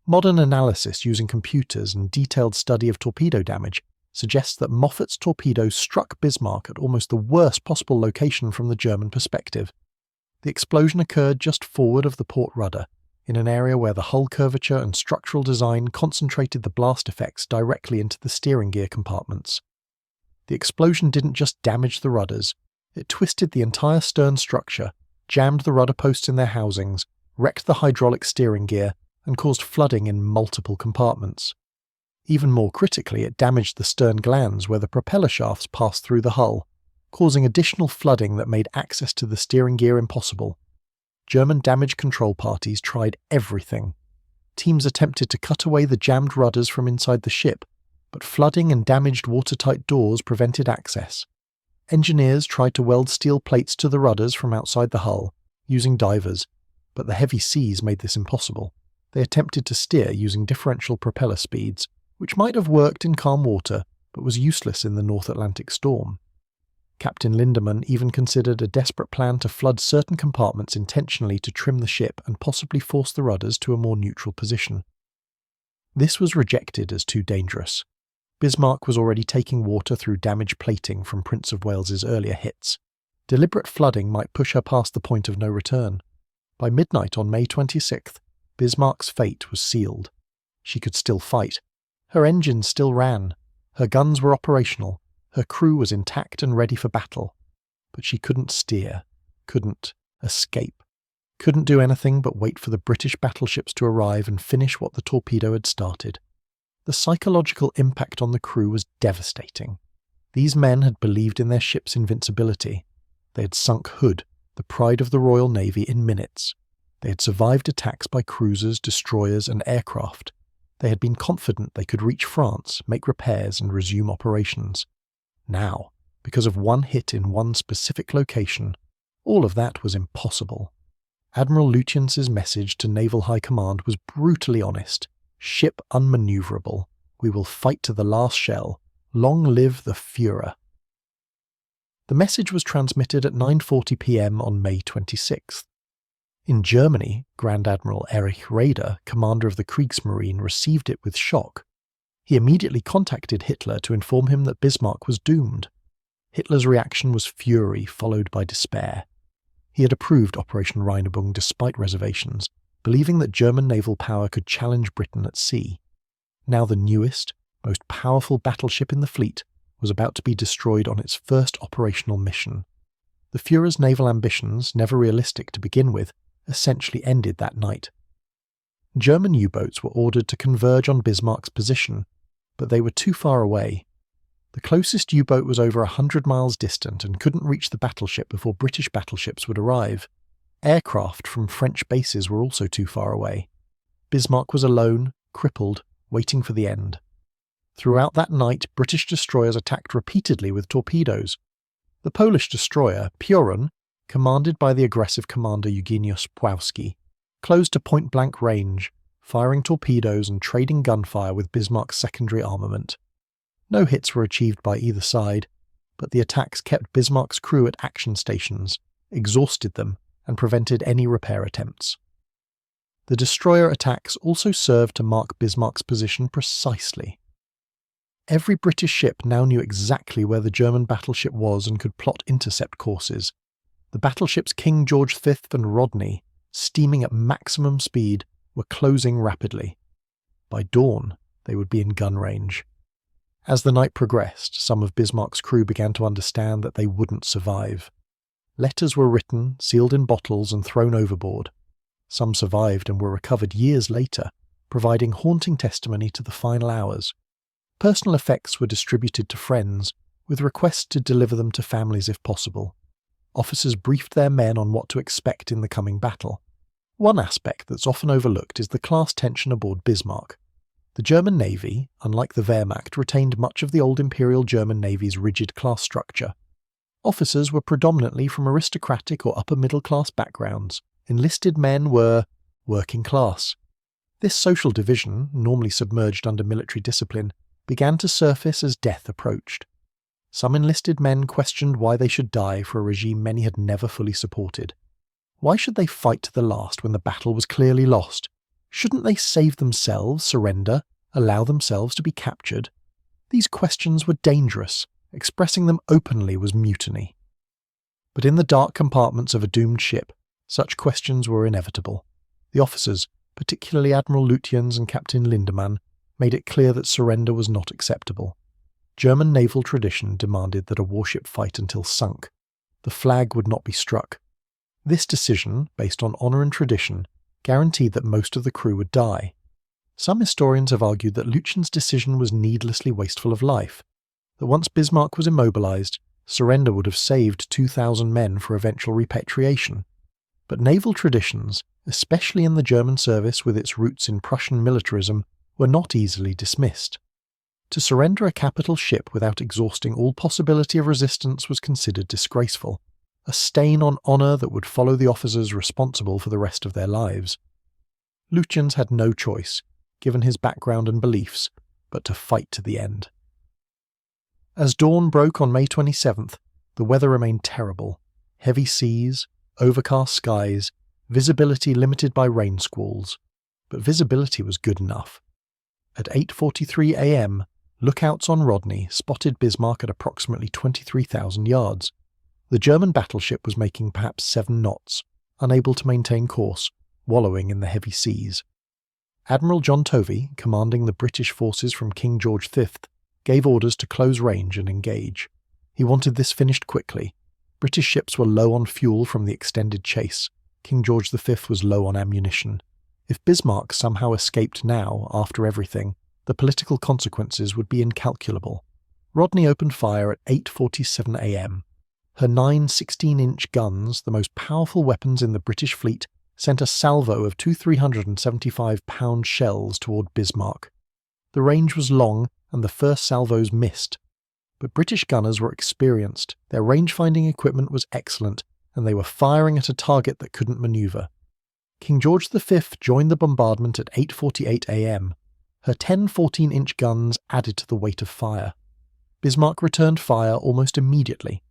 Modern analysis using computers and detailed study of torpedo damage suggests that Moffat's torpedoes struck Bismarck at almost the worst possible location from the German perspective. The explosion occurred just forward of the port rudder, in an area where the hull curvature and structural design concentrated the blast effects directly into the steering gear compartments. The explosion didn't just damage the rudders, it twisted the entire stern structure, jammed the rudder posts in their housings, wrecked the hydraulic steering gear, and caused flooding in multiple compartments. Even more critically, it damaged the stern glands where the propeller shafts passed through the hull, causing additional flooding that made access to the steering gear impossible. German damage control parties tried everything. Teams attempted to cut away the jammed rudders from inside the ship, but flooding and damaged watertight doors prevented access. Engineers tried to weld steel plates to the rudders from outside the hull, using divers, but the heavy seas made this impossible. They attempted to steer using differential propeller speeds, which might have worked in calm water, but was useless in the North Atlantic storm. Captain Lindemann even considered a desperate plan to flood certain compartments intentionally to trim the ship and possibly force the rudders to a more neutral position. This was rejected as too dangerous. Bismarck was already taking water through damaged plating from Prince of Wales's earlier hits. Deliberate flooding might push her past the point of no return. By midnight on May 26th, Bismarck's fate was sealed. She could still fight. Her engines still ran. Her guns were operational. Her crew was intact and ready for battle. But she couldn't steer, couldn't escape, couldn't do anything but wait for the British battleships to arrive and finish what the Torpedo had started. The psychological impact on the crew was devastating. These men had believed in their ship's invincibility. They had sunk Hood, the pride of the Royal Navy, in minutes. They had survived attacks by cruisers, destroyers, and aircraft. They had been confident they could reach France, make repairs, and resume operations. Now, because of one hit in one specific location, all of that was impossible. Admiral Lutyens's message to Naval High Command was brutally honest. Ship unmaneuverable. We will fight to the last shell. Long live the Führer. The message was transmitted at 9:40 p.m. on May 26th. In Germany, Grand Admiral Erich Raeder, commander of the Kriegsmarine, received it with shock. He immediately contacted Hitler to inform him that Bismarck was doomed. Hitler's reaction was fury, followed by despair. He had approved Operation Rheinübung despite reservations, believing that German naval power could challenge Britain at sea. Now the newest, most powerful battleship in the fleet was about to be destroyed on its first operational mission. The Führer's naval ambitions, never realistic to begin with, essentially ended that night. German U-boats were ordered to converge on Bismarck's position, but they were too far away. The closest U-boat was over 100 miles distant and couldn't reach the battleship before British battleships would arrive. Aircraft from French bases were also too far away. Bismarck was alone, crippled, waiting for the end. Throughout that night, British destroyers attacked repeatedly with torpedoes. The Polish destroyer, Piorun, commanded by the aggressive commander Eugeniusz Pławski, closed to point-blank range, firing torpedoes and trading gunfire with Bismarck's secondary armament. No hits were achieved by either side, but the attacks kept Bismarck's crew at action stations, exhausted them, and prevented any repair attempts. The destroyer attacks also served to mark Bismarck's position precisely. Every British ship now knew exactly where the German battleship was and could plot intercept courses. The battleships King George V and Rodney, steaming at maximum speed, were closing rapidly. By dawn, they would be in gun range. As the night progressed, some of Bismarck's crew began to understand that they wouldn't survive. Letters were written, sealed in bottles, and thrown overboard. Some survived and were recovered years later, providing haunting testimony to the final hours. Personal effects were distributed to friends, with requests to deliver them to families if possible. Officers briefed their men on what to expect in the coming battle. One aspect that's often overlooked is the class tension aboard Bismarck. The German Navy, unlike the Wehrmacht, retained much of the old Imperial German Navy's rigid class structure. Officers were predominantly from aristocratic or upper-middle-class backgrounds. Enlisted men were working class. This social division, normally submerged under military discipline, began to surface as death approached. Some enlisted men questioned why they should die for a regime many had never fully supported. Why should they fight to the last when the battle was clearly lost? Shouldn't they save themselves, surrender, allow themselves to be captured? These questions were dangerous. Expressing them openly was mutiny. But in the dark compartments of a doomed ship, such questions were inevitable. The officers, particularly Admiral Lutyens and Captain Lindemann, made it clear that surrender was not acceptable. German naval tradition demanded that a warship fight until sunk. The flag would not be struck. This decision, based on honour and tradition, guaranteed that most of the crew would die. Some historians have argued that Lutyens' decision was needlessly wasteful of life, that once Bismarck was immobilised, Surrender would have saved 2,000 men for eventual repatriation. But naval traditions, especially in the German service with its roots in Prussian militarism, were not easily dismissed. To surrender a capital ship without exhausting all possibility of resistance was considered disgraceful, a stain on honour that would follow the officers responsible for the rest of their lives. Lutyens had no choice, given his background and beliefs, but to fight to the end. As dawn broke on May 27th, the weather remained terrible. Heavy seas, overcast skies, visibility limited by rain squalls. But visibility was good enough. At 8:43 a.m., lookouts on Rodney spotted Bismarck at approximately 23,000 yards. The German battleship was making perhaps 7 knots, unable to maintain course, wallowing in the heavy seas. Admiral John Tovey, commanding the British forces from King George V, gave orders to close range and engage. He wanted this finished quickly. British ships were low on fuel from the extended chase. King George V was low on ammunition. If Bismarck somehow escaped now, after everything, the political consequences would be incalculable. Rodney opened fire at 8:47 a.m. Her 9 16-inch guns, the most powerful weapons in the British fleet, sent a salvo of 2 375-pound shells toward Bismarck. The range was long, and the first salvos missed. But British gunners were experienced, their range-finding equipment was excellent, and they were firing at a target that couldn't manoeuvre. King George V joined the bombardment at 8:48 a.m. Her 10 14-inch guns added to the weight of fire. Bismarck returned fire almost immediately.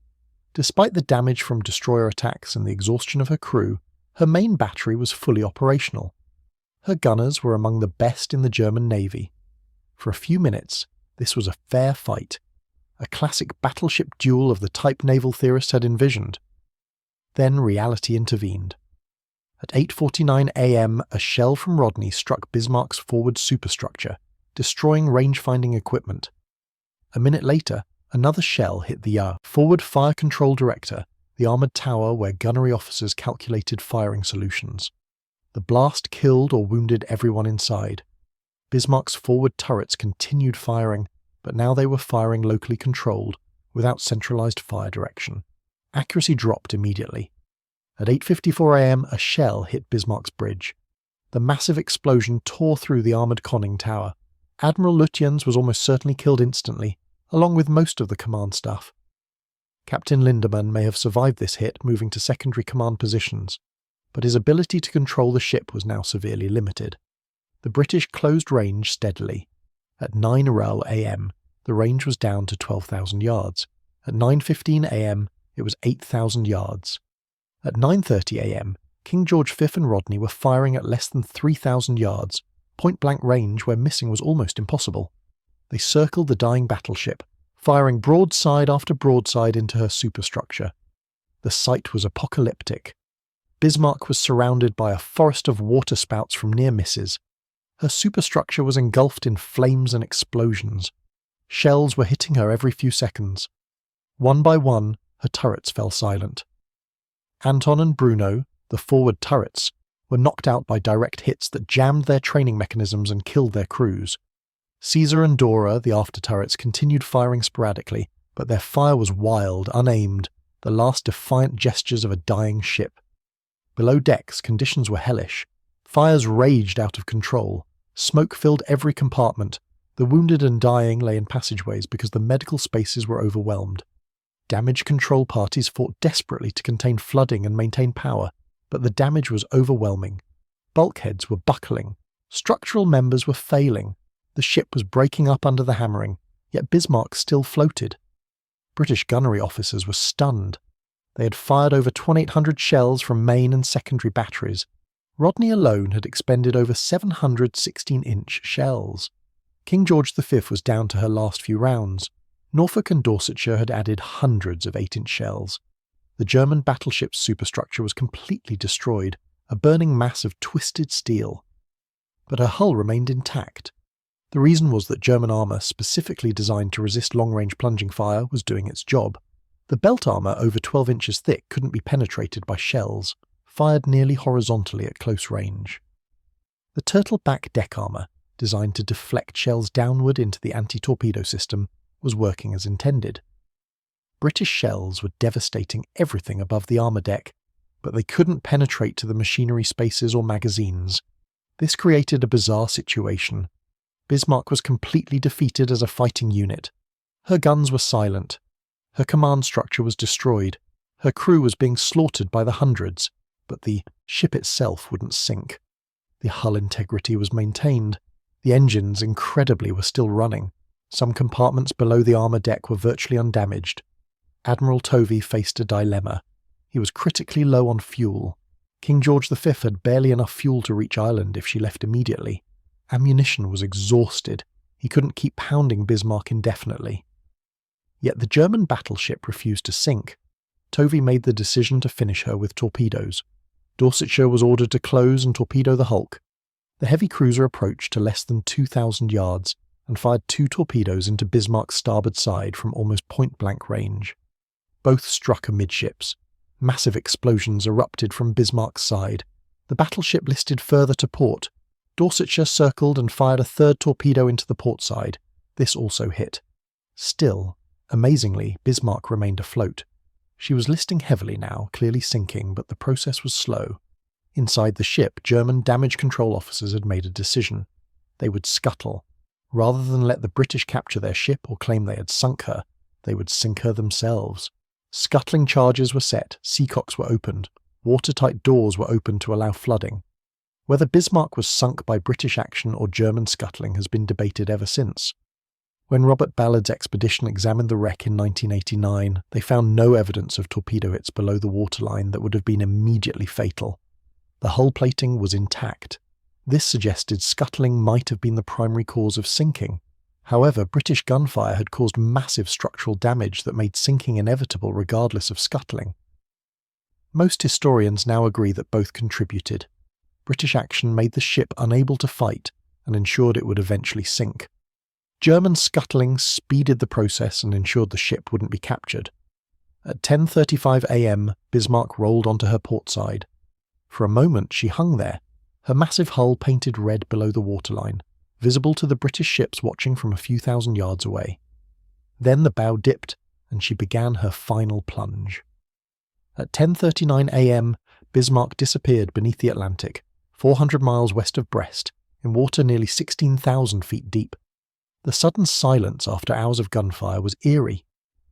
Despite the damage from destroyer attacks and the exhaustion of her crew, her main battery was fully operational. Her gunners were among the best in the German Navy. For a few minutes, this was a fair fight, a classic battleship duel of the type naval theorists had envisioned. Then reality intervened. At 8:49 a.m., a shell from Rodney struck Bismarck's forward superstructure, destroying range-finding equipment. A minute later, another shell hit the forward fire control director, the armoured tower where gunnery officers calculated firing solutions. The blast killed or wounded everyone inside. Bismarck's forward turrets continued firing, but now they were firing locally controlled, without centralised fire direction. Accuracy dropped immediately. At 8:54 a.m, a shell hit Bismarck's bridge. The massive explosion tore through the armoured conning tower. Admiral Lutyens was almost certainly killed instantly, along with most of the command staff. Captain Lindemann may have survived this hit, moving to secondary command positions, but his ability to control the ship was now severely limited. The British closed range steadily. At 9:00 a.m, the range was down to 12,000 yards. At 9:15 a.m, it was 8,000 yards. At 9:30 a.m, King George V and Rodney were firing at less than 3,000 yards, point-blank range where missing was almost impossible. They circled the dying battleship, firing broadside after broadside into her superstructure. The sight was apocalyptic. Bismarck was surrounded by a forest of waterspouts from near misses. Her superstructure was engulfed in flames and explosions. Shells were hitting her every few seconds. One by one, her turrets fell silent. Anton and Bruno, the forward turrets, were knocked out by direct hits that jammed their training mechanisms and killed their crews. Caesar and Dora, the after-turrets, continued firing sporadically, but their fire was wild, unaimed, the last defiant gestures of a dying ship. Below decks, conditions were hellish. Fires raged out of control. Smoke filled every compartment. The wounded and dying lay in passageways because the medical spaces were overwhelmed. Damage control parties fought desperately to contain flooding and maintain power, but the damage was overwhelming. Bulkheads were buckling. Structural members were failing. The ship was breaking up under the hammering, yet Bismarck still floated. British gunnery officers were stunned. They had fired over 2,800 shells from main and secondary batteries. Rodney alone had expended over 700 16-inch shells. King George V was down to her last few rounds. Norfolk and Dorsetshire had added hundreds of 8-inch shells. The German battleship's superstructure was completely destroyed, a burning mass of twisted steel. But her hull remained intact. The reason was that German armour specifically designed to resist long-range plunging fire was doing its job. The belt armour over 12 inches thick couldn't be penetrated by shells, fired nearly horizontally at close range. The turtle-back deck armour, designed to deflect shells downward into the anti-torpedo system, was working as intended. British shells were devastating everything above the armour deck, but they couldn't penetrate to the machinery spaces or magazines. This created a bizarre situation. Bismarck was completely defeated as a fighting unit. Her guns were silent. Her command structure was destroyed. Her crew was being slaughtered by the hundreds, but the ship itself wouldn't sink. The hull integrity was maintained. The engines, incredibly, were still running. Some compartments below the armour deck were virtually undamaged. Admiral Tovey faced a dilemma. He was critically low on fuel. King George V had barely enough fuel to reach Ireland if she left immediately. Ammunition was exhausted. He couldn't keep pounding Bismarck indefinitely. Yet the German battleship refused to sink. Tovey made the decision to finish her with torpedoes. Dorsetshire was ordered to close and torpedo the hulk. The heavy cruiser approached to less than 2,000 yards and fired 2 torpedoes into Bismarck's starboard side from almost point-blank range. Both struck amidships. Massive explosions erupted from Bismarck's side. The battleship listed further to port. Dorsetshire circled and fired a 3rd torpedo into the port side. This also hit. Still, amazingly, Bismarck remained afloat. She was listing heavily now, clearly sinking, but the process was slow. Inside the ship, German damage control officers had made a decision. They would scuttle. Rather than let the British capture their ship or claim they had sunk her, they would sink her themselves. Scuttling charges were set, seacocks were opened, watertight doors were opened to allow flooding. Whether Bismarck was sunk by British action or German scuttling has been debated ever since. When Robert Ballard's expedition examined the wreck in 1989, they found no evidence of torpedo hits below the waterline that would have been immediately fatal. The hull plating was intact. This suggested scuttling might have been the primary cause of sinking. However, British gunfire had caused massive structural damage that made sinking inevitable regardless of scuttling. Most historians now agree that both contributed. British action made the ship unable to fight and ensured it would eventually sink. German scuttling speeded the process and ensured the ship wouldn't be captured. At 10:35 a.m., Bismarck rolled onto her port side. For a moment she hung there, her massive hull painted red below the waterline, visible to the British ships watching from a few thousand yards away. Then the bow dipped, and she began her final plunge. At 10:39 a.m., Bismarck disappeared beneath the Atlantic, 400 miles west of Brest, in water nearly 16,000 feet deep. The sudden silence after hours of gunfire was eerie.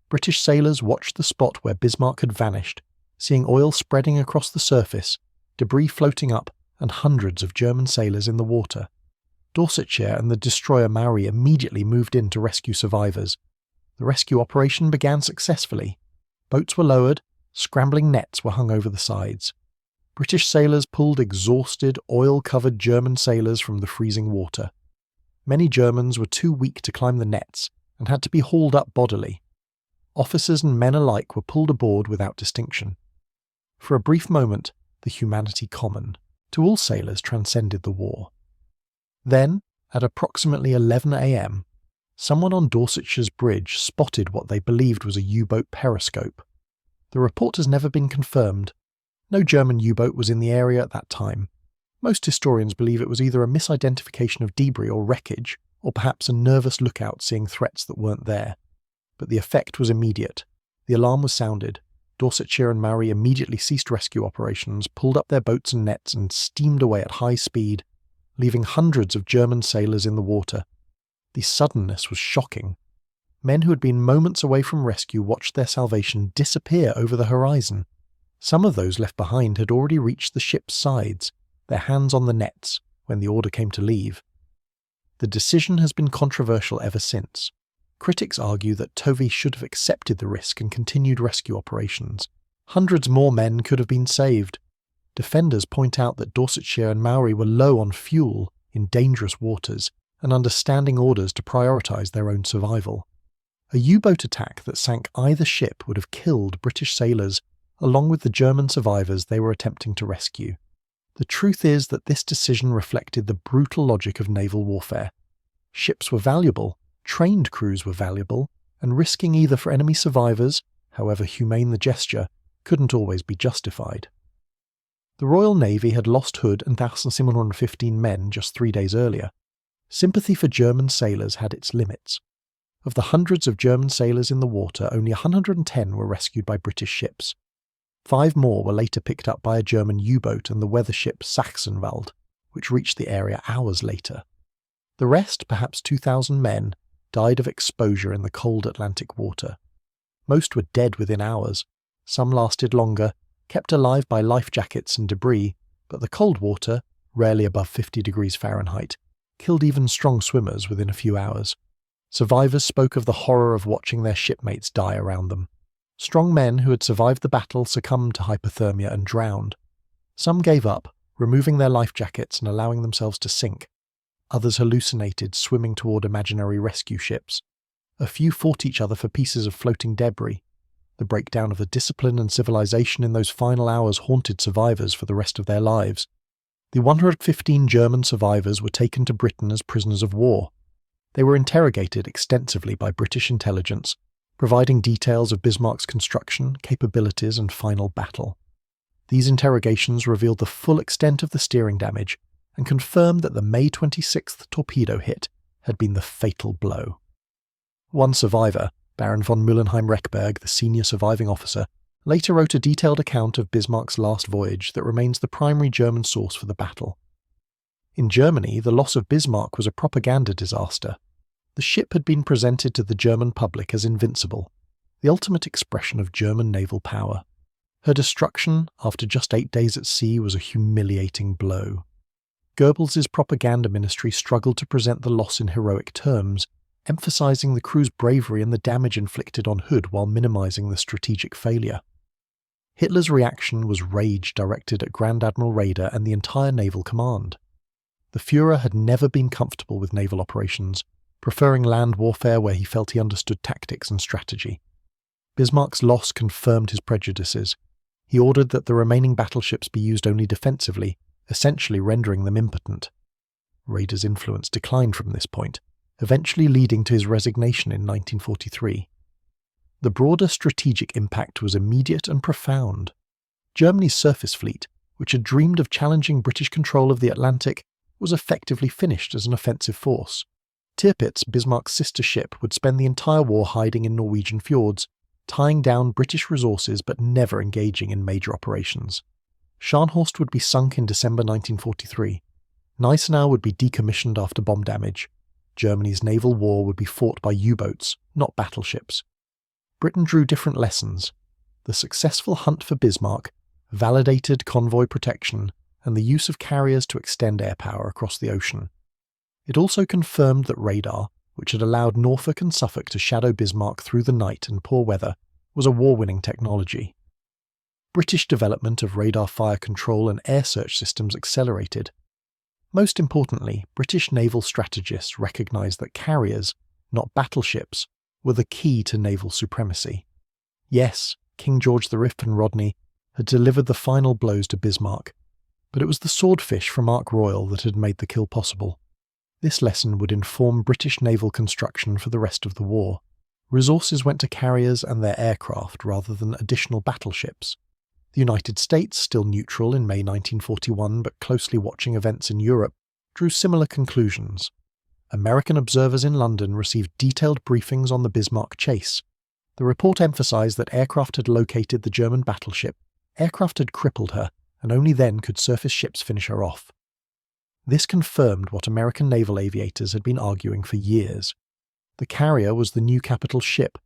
British sailors watched the spot where Bismarck had vanished, seeing oil spreading across the surface, debris floating up, and hundreds of German sailors in the water. Dorsetshire and the destroyer Maori immediately moved in to rescue survivors. The rescue operation began successfully. Boats were lowered, scrambling nets were hung over the sides. British sailors pulled exhausted, oil-covered German sailors from the freezing water. Many Germans were too weak to climb the nets and had to be hauled up bodily. Officers and men alike were pulled aboard without distinction. For a brief moment, the humanity common to all sailors transcended the war. Then, at approximately 11 a.m., someone on Dorsetshire's bridge spotted what they believed was a U-boat periscope. The report has never been confirmed. No German U-boat was in the area at that time. Most historians believe it was either a misidentification of debris or wreckage, or perhaps a nervous lookout seeing threats that weren't there. But the effect was immediate. The alarm was sounded. Dorsetshire and Maori immediately ceased rescue operations, pulled up their boats and nets, and steamed away at high speed, leaving hundreds of German sailors in the water. The suddenness was shocking. Men who had been moments away from rescue watched their salvation disappear over the horizon. Some of those left behind had already reached the ship's sides, their hands on the nets, when the order came to leave. The decision has been controversial ever since. Critics argue that Tovey should have accepted the risk and continued rescue operations. Hundreds more men could have been saved. Defenders point out that Dorsetshire and Maori were low on fuel in dangerous waters and under standing orders to prioritise their own survival. A U-boat attack that sank either ship would have killed British sailors along with the German survivors they were attempting to rescue. The truth is that this decision reflected the brutal logic of naval warfare. Ships were valuable, trained crews were valuable, and risking either for enemy survivors, however humane the gesture, couldn't always be justified. The Royal Navy had lost Hood and 1,715 men just 3 days earlier. Sympathy for German sailors had its limits. Of the hundreds of German sailors in the water, only 110 were rescued by British ships. 5 more were later picked up by a German U-boat and the weather ship Sachsenwald, which reached the area hours later. The rest, perhaps 2,000 men, died of exposure in the cold Atlantic water. Most were dead within hours. Some lasted longer, kept alive by life jackets and debris, but the cold water, rarely above 50 degrees Fahrenheit, killed even strong swimmers within a few hours. Survivors spoke of the horror of watching their shipmates die around them. Strong men who had survived the battle succumbed to hypothermia and drowned. Some gave up, removing their life jackets and allowing themselves to sink. Others hallucinated, swimming toward imaginary rescue ships. A few fought each other for pieces of floating debris. The breakdown of the discipline and civilization in those final hours haunted survivors for the rest of their lives. The 115 German survivors were taken to Britain as prisoners of war. They were interrogated extensively by British intelligence, providing details of Bismarck's construction, capabilities, and final battle. These interrogations revealed the full extent of the steering damage and confirmed that the May 26th torpedo hit had been the fatal blow. One survivor, Baron von Müllenheim-Reckberg, the senior surviving officer, later wrote a detailed account of Bismarck's last voyage that remains the primary German source for the battle. In Germany, the loss of Bismarck was a propaganda disaster. The ship had been presented to the German public as invincible, the ultimate expression of German naval power. Her destruction, after just 8 days at sea, was a humiliating blow. Goebbels' propaganda ministry struggled to present the loss in heroic terms, emphasizing the crew's bravery and the damage inflicted on Hood while minimizing the strategic failure. Hitler's reaction was rage directed at Grand Admiral Raeder and the entire naval command. The Führer had never been comfortable with naval operations, preferring land warfare where he felt he understood tactics and strategy. Bismarck's loss confirmed his prejudices. He ordered that the remaining battleships be used only defensively, essentially rendering them impotent. Raeder's influence declined from this point, eventually leading to his resignation in 1943. The broader strategic impact was immediate and profound. Germany's surface fleet, which had dreamed of challenging British control of the Atlantic, was effectively finished as an offensive force. Tirpitz, Bismarck's sister ship, would spend the entire war hiding in Norwegian fjords, tying down British resources but never engaging in major operations. Scharnhorst would be sunk in December 1943. Gneisenau would be decommissioned after bomb damage. Germany's naval war would be fought by U-boats, not battleships. Britain drew different lessons. The successful hunt for Bismarck validated convoy protection and the use of carriers to extend air power across the ocean. It also confirmed that radar, which had allowed Norfolk and Suffolk to shadow Bismarck through the night and poor weather, was a war-winning technology. British development of radar fire control and air search systems accelerated. Most importantly, British naval strategists recognised that carriers, not battleships, were the key to naval supremacy. Yes, King George V and Rodney had delivered the final blows to Bismarck, but it was the Swordfish from Ark Royal that had made the kill possible. This lesson would inform British naval construction for the rest of the war. Resources went to carriers and their aircraft rather than additional battleships. The United States, still neutral in May 1941 but closely watching events in Europe, drew similar conclusions. American observers in London received detailed briefings on the Bismarck chase. The report emphasized that aircraft had located the German battleship, aircraft had crippled her, and only then could surface ships finish her off. This confirmed what American naval aviators had been arguing for years. The carrier was the new capital ship.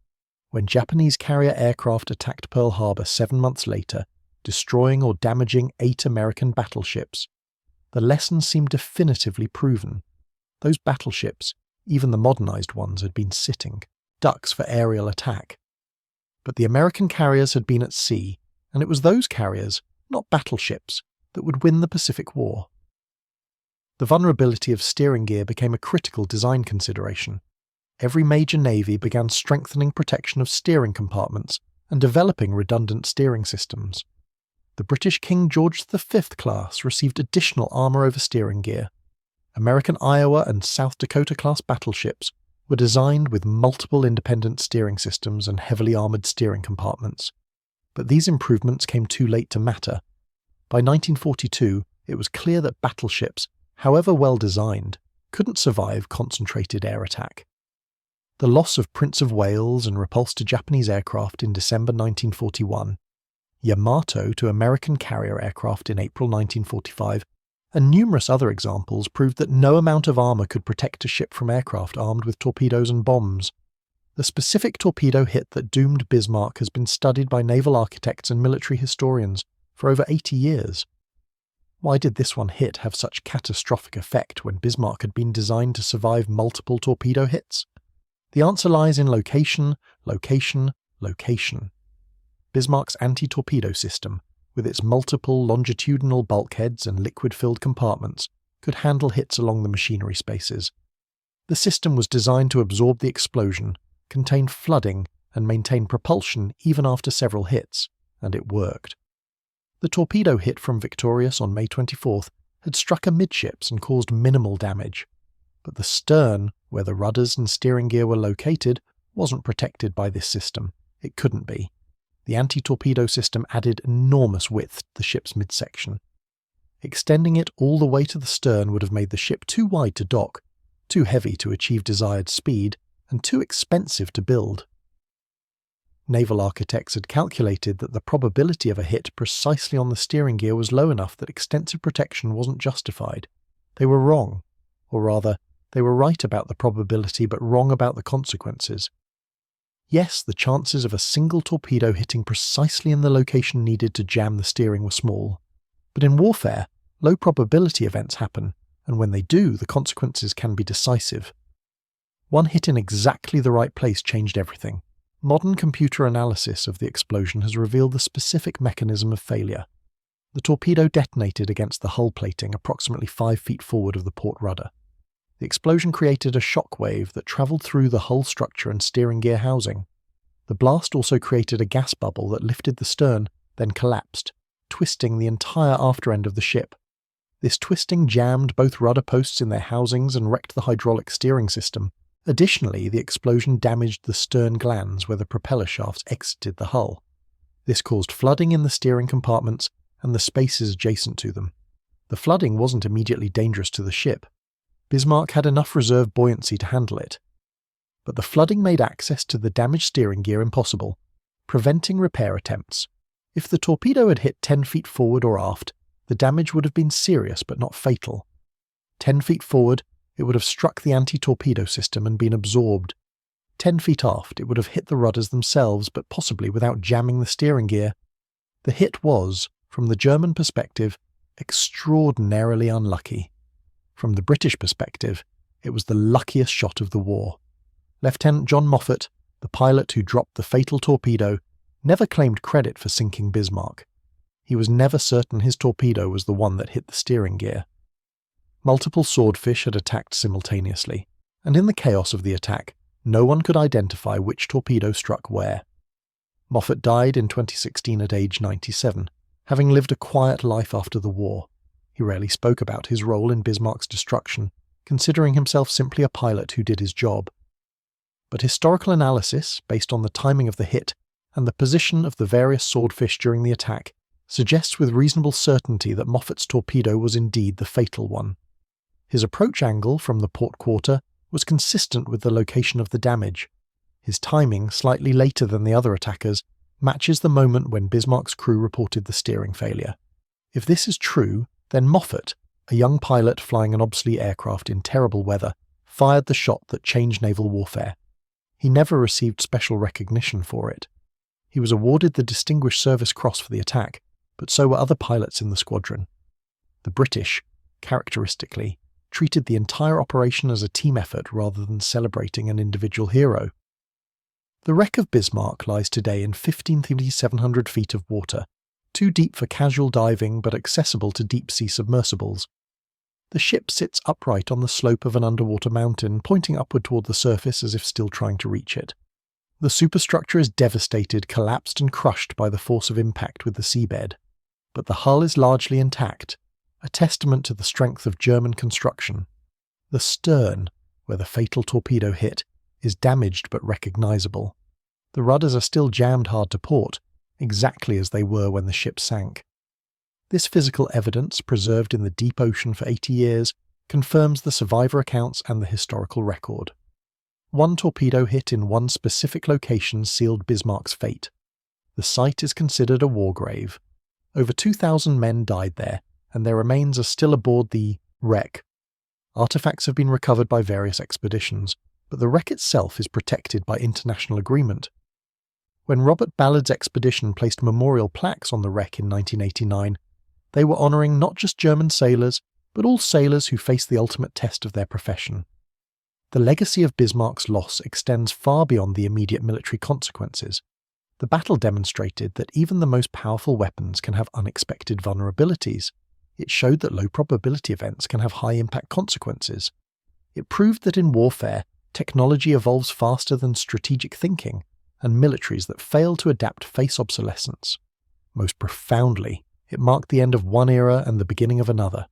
When Japanese carrier aircraft attacked Pearl Harbor 7 months later, destroying or damaging 8 American battleships, the lesson seemed definitively proven. Those battleships, even the modernized ones, had been sitting, ducks for aerial attack. But the American carriers had been at sea, and it was those carriers, not battleships, that would win the Pacific War. The vulnerability of steering gear became a critical design consideration. Every major navy began strengthening protection of steering compartments and developing redundant steering systems. The British King George V class received additional armour over steering gear. American Iowa and South Dakota class battleships were designed with multiple independent steering systems and heavily armoured steering compartments. But these improvements came too late to matter. By 1942, it was clear that battleships, however well designed, couldn't survive concentrated air attack. the loss of Prince of Wales and repulse to Japanese aircraft in December 1941, Yamato to American carrier aircraft in April 1945, and numerous other examples proved that no amount of armour could protect a ship from aircraft armed with torpedoes and bombs. The specific torpedo hit that doomed Bismarck has been studied by naval architects and military historians for over 80 years. Why did this one hit have such catastrophic effect when Bismarck had been designed to survive multiple torpedo hits? The answer lies in location, location, location. Bismarck's anti-torpedo system, with its multiple longitudinal bulkheads and liquid-filled compartments, could handle hits along the machinery spaces. The system was designed to absorb the explosion, contain flooding, and maintain propulsion even after several hits, and it worked. The torpedo hit from Victorious on May 24th had struck amidships and caused minimal damage, but the stern, where the rudders and steering gear were located, wasn't protected by this system. It couldn't be. The anti-torpedo system added enormous width to the ship's midsection. Extending it all the way to the stern would have made the ship too wide to dock, too heavy to achieve desired speed, and too expensive to build. Naval architects had calculated that the probability of a hit precisely on the steering gear was low enough that extensive protection wasn't justified. They were wrong, or rather, they were right about the probability but wrong about the consequences. Yes, the chances of a single torpedo hitting precisely in the location needed to jam the steering were small, but in warfare, low probability events happen, and when they do, the consequences can be decisive. One hit in exactly the right place changed everything. Modern computer analysis of the explosion has revealed the specific mechanism of failure. The torpedo detonated against the hull plating approximately 5 feet forward of the port rudder. The explosion created a shock wave that travelled through the hull structure and steering gear housing. The blast also created a gas bubble that lifted the stern, then collapsed, twisting the entire after end of the ship. This twisting jammed both rudder posts in their housings and wrecked the hydraulic steering system. Additionally, the explosion damaged the stern glands where the propeller shafts exited the hull. This caused flooding in the steering compartments and the spaces adjacent to them. The flooding wasn't immediately dangerous to the ship. Bismarck had enough reserve buoyancy to handle it. But the flooding made access to the damaged steering gear impossible, preventing repair attempts. If the torpedo had hit 10 feet forward or aft, the damage would have been serious but not fatal. 10 feet forward, it would have struck the anti-torpedo system and been absorbed. 10 feet aft, it would have hit the rudders themselves, but possibly without jamming the steering gear. The hit was, from the German perspective, extraordinarily unlucky. From the British perspective, it was the luckiest shot of the war. Lieutenant John Moffat, the pilot who dropped the fatal torpedo, never claimed credit for sinking Bismarck. He was never certain his torpedo was the one that hit the steering gear. Multiple Swordfish had attacked simultaneously, and in the chaos of the attack, no one could identify which torpedo struck where. Moffat died in 2016 at age 97, having lived a quiet life after the war. He rarely spoke about his role in Bismarck's destruction, considering himself simply a pilot who did his job. But historical analysis, based on the timing of the hit and the position of the various Swordfish during the attack, suggests with reasonable certainty that Moffat's torpedo was indeed the fatal one. His approach angle from the port quarter was consistent with the location of the damage. His timing, slightly later than the other attackers, matches the moment when Bismarck's crew reported the steering failure. If this is true, then Moffat, a young pilot flying an obsolete aircraft in terrible weather, fired the shot that changed naval warfare. He never received special recognition for it. He was awarded the Distinguished Service Cross for the attack, but so were other pilots in the squadron. The British, characteristically, treated the entire operation as a team effort rather than celebrating an individual hero. The wreck of Bismarck lies today in 15,700 feet of water, too deep for casual diving but accessible to deep-sea submersibles. The ship sits upright on the slope of an underwater mountain, pointing upward toward the surface as if still trying to reach it. The superstructure is devastated, collapsed and crushed by the force of impact with the seabed, but the hull is largely intact, a testament to the strength of German construction. The stern, where the fatal torpedo hit, is damaged but recognizable. The rudders are still jammed hard to port, exactly as they were when the ship sank. This physical evidence, preserved in the deep ocean for 80 years, confirms the survivor accounts and the historical record. One torpedo hit in one specific location sealed Bismarck's fate. The site is considered a war grave. Over 2,000 men died there, and their remains are still aboard the wreck. Artifacts have been recovered by various expeditions, but the wreck itself is protected by international agreement. When Robert Ballard's expedition placed memorial plaques on the wreck in 1989, they were honouring not just German sailors, but all sailors who faced the ultimate test of their profession. The legacy of Bismarck's loss extends far beyond the immediate military consequences. The battle demonstrated that even the most powerful weapons can have unexpected vulnerabilities. It showed that low-probability events can have high-impact consequences. It proved that in warfare, technology evolves faster than strategic thinking, and militaries that fail to adapt face obsolescence. Most profoundly, it marked the end of one era and the beginning of another.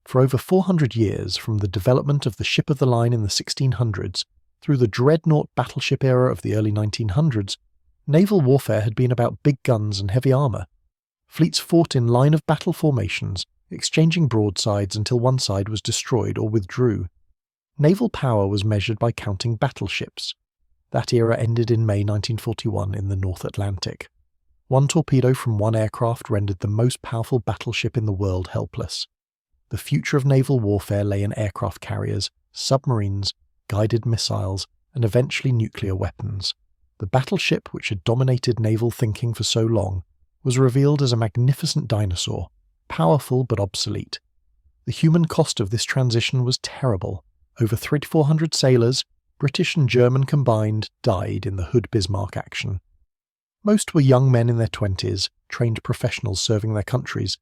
For over 400 years, from the development of the ship of the line in the 1600s through the dreadnought battleship era of the early 1900s, naval warfare had been about big guns and heavy armour. Fleets fought in line of battle formations, exchanging broadsides until one side was destroyed or withdrew. Naval power was measured by counting battleships. That era ended in May 1941 in the North Atlantic. One torpedo from one aircraft rendered the most powerful battleship in the world helpless. The future of naval warfare lay in aircraft carriers, submarines, guided missiles, and eventually nuclear weapons. The battleship, which had dominated naval thinking for so long, was revealed as a magnificent dinosaur, powerful but obsolete. The human cost of this transition was terrible. Over 300-400 sailors, British and German combined, died in the Hood-Bismarck action. Most were young men in their 20s, trained professionals serving their countries.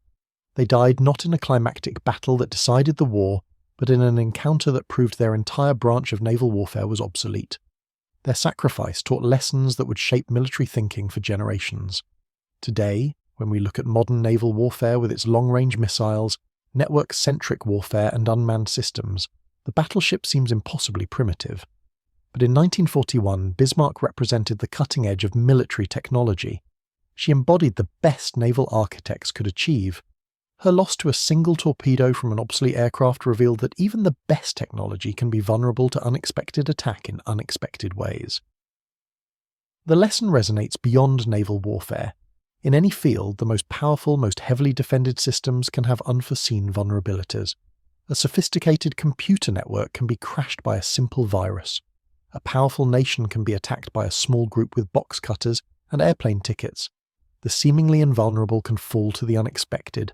They died not in a climactic battle that decided the war, but in an encounter that proved their entire branch of naval warfare was obsolete. Their sacrifice taught lessons that would shape military thinking for generations. Today, when we look at modern naval warfare with its long-range missiles, network-centric warfare and unmanned systems, the battleship seems impossibly primitive. But in 1941, Bismarck represented the cutting edge of military technology. She embodied the best naval architects could achieve. Her loss to a single torpedo from an obsolete aircraft revealed that even the best technology can be vulnerable to unexpected attack in unexpected ways. The lesson resonates beyond naval warfare. In any field, the most powerful, most heavily defended systems can have unforeseen vulnerabilities. A sophisticated computer network can be crashed by a simple virus. A powerful nation can be attacked by a small group with box cutters and airplane tickets. The seemingly invulnerable can fall to the unexpected.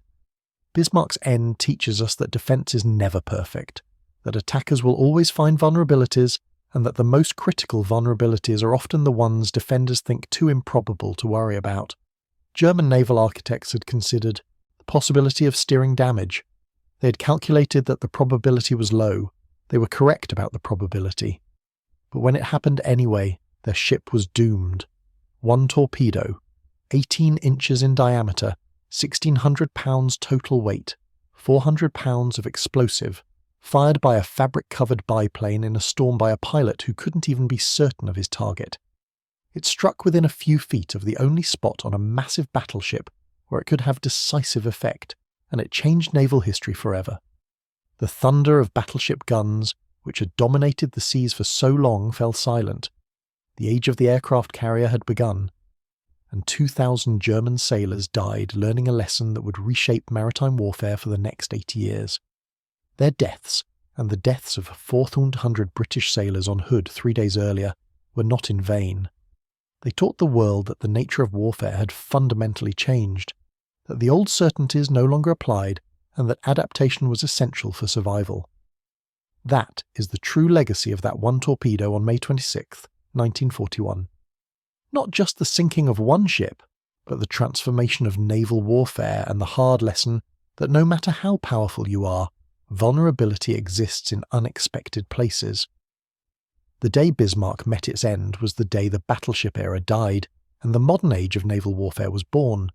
Bismarck's end teaches us that defense is never perfect, that attackers will always find vulnerabilities, and that the most critical vulnerabilities are often the ones defenders think too improbable to worry about. German naval architects had considered the possibility of steering damage. They had calculated that the probability was low. They were correct about the probability. But when it happened anyway, their ship was doomed. One torpedo, 18 inches in diameter, 1,600 pounds total weight, 400 pounds of explosive, fired by a fabric-covered biplane in a storm by a pilot who couldn't even be certain of his target. It struck within a few feet of the only spot on a massive battleship where it could have decisive effect, and it changed naval history forever. The thunder of battleship guns, which had dominated the seas for so long, fell silent. The age of the aircraft carrier had begun, and 2,000 German sailors died learning a lesson that would reshape maritime warfare for the next 80 years. Their deaths, and the deaths of 400 British sailors on Hood 3 days earlier, were not in vain. They taught the world that the nature of warfare had fundamentally changed, that the old certainties no longer applied, and that adaptation was essential for survival. That is the true legacy of that one torpedo on May 26, 1941. Not just the sinking of one ship, but the transformation of naval warfare and the hard lesson that no matter how powerful you are, vulnerability exists in unexpected places. The day Bismarck met its end was the day the battleship era died, and the modern age of naval warfare was born.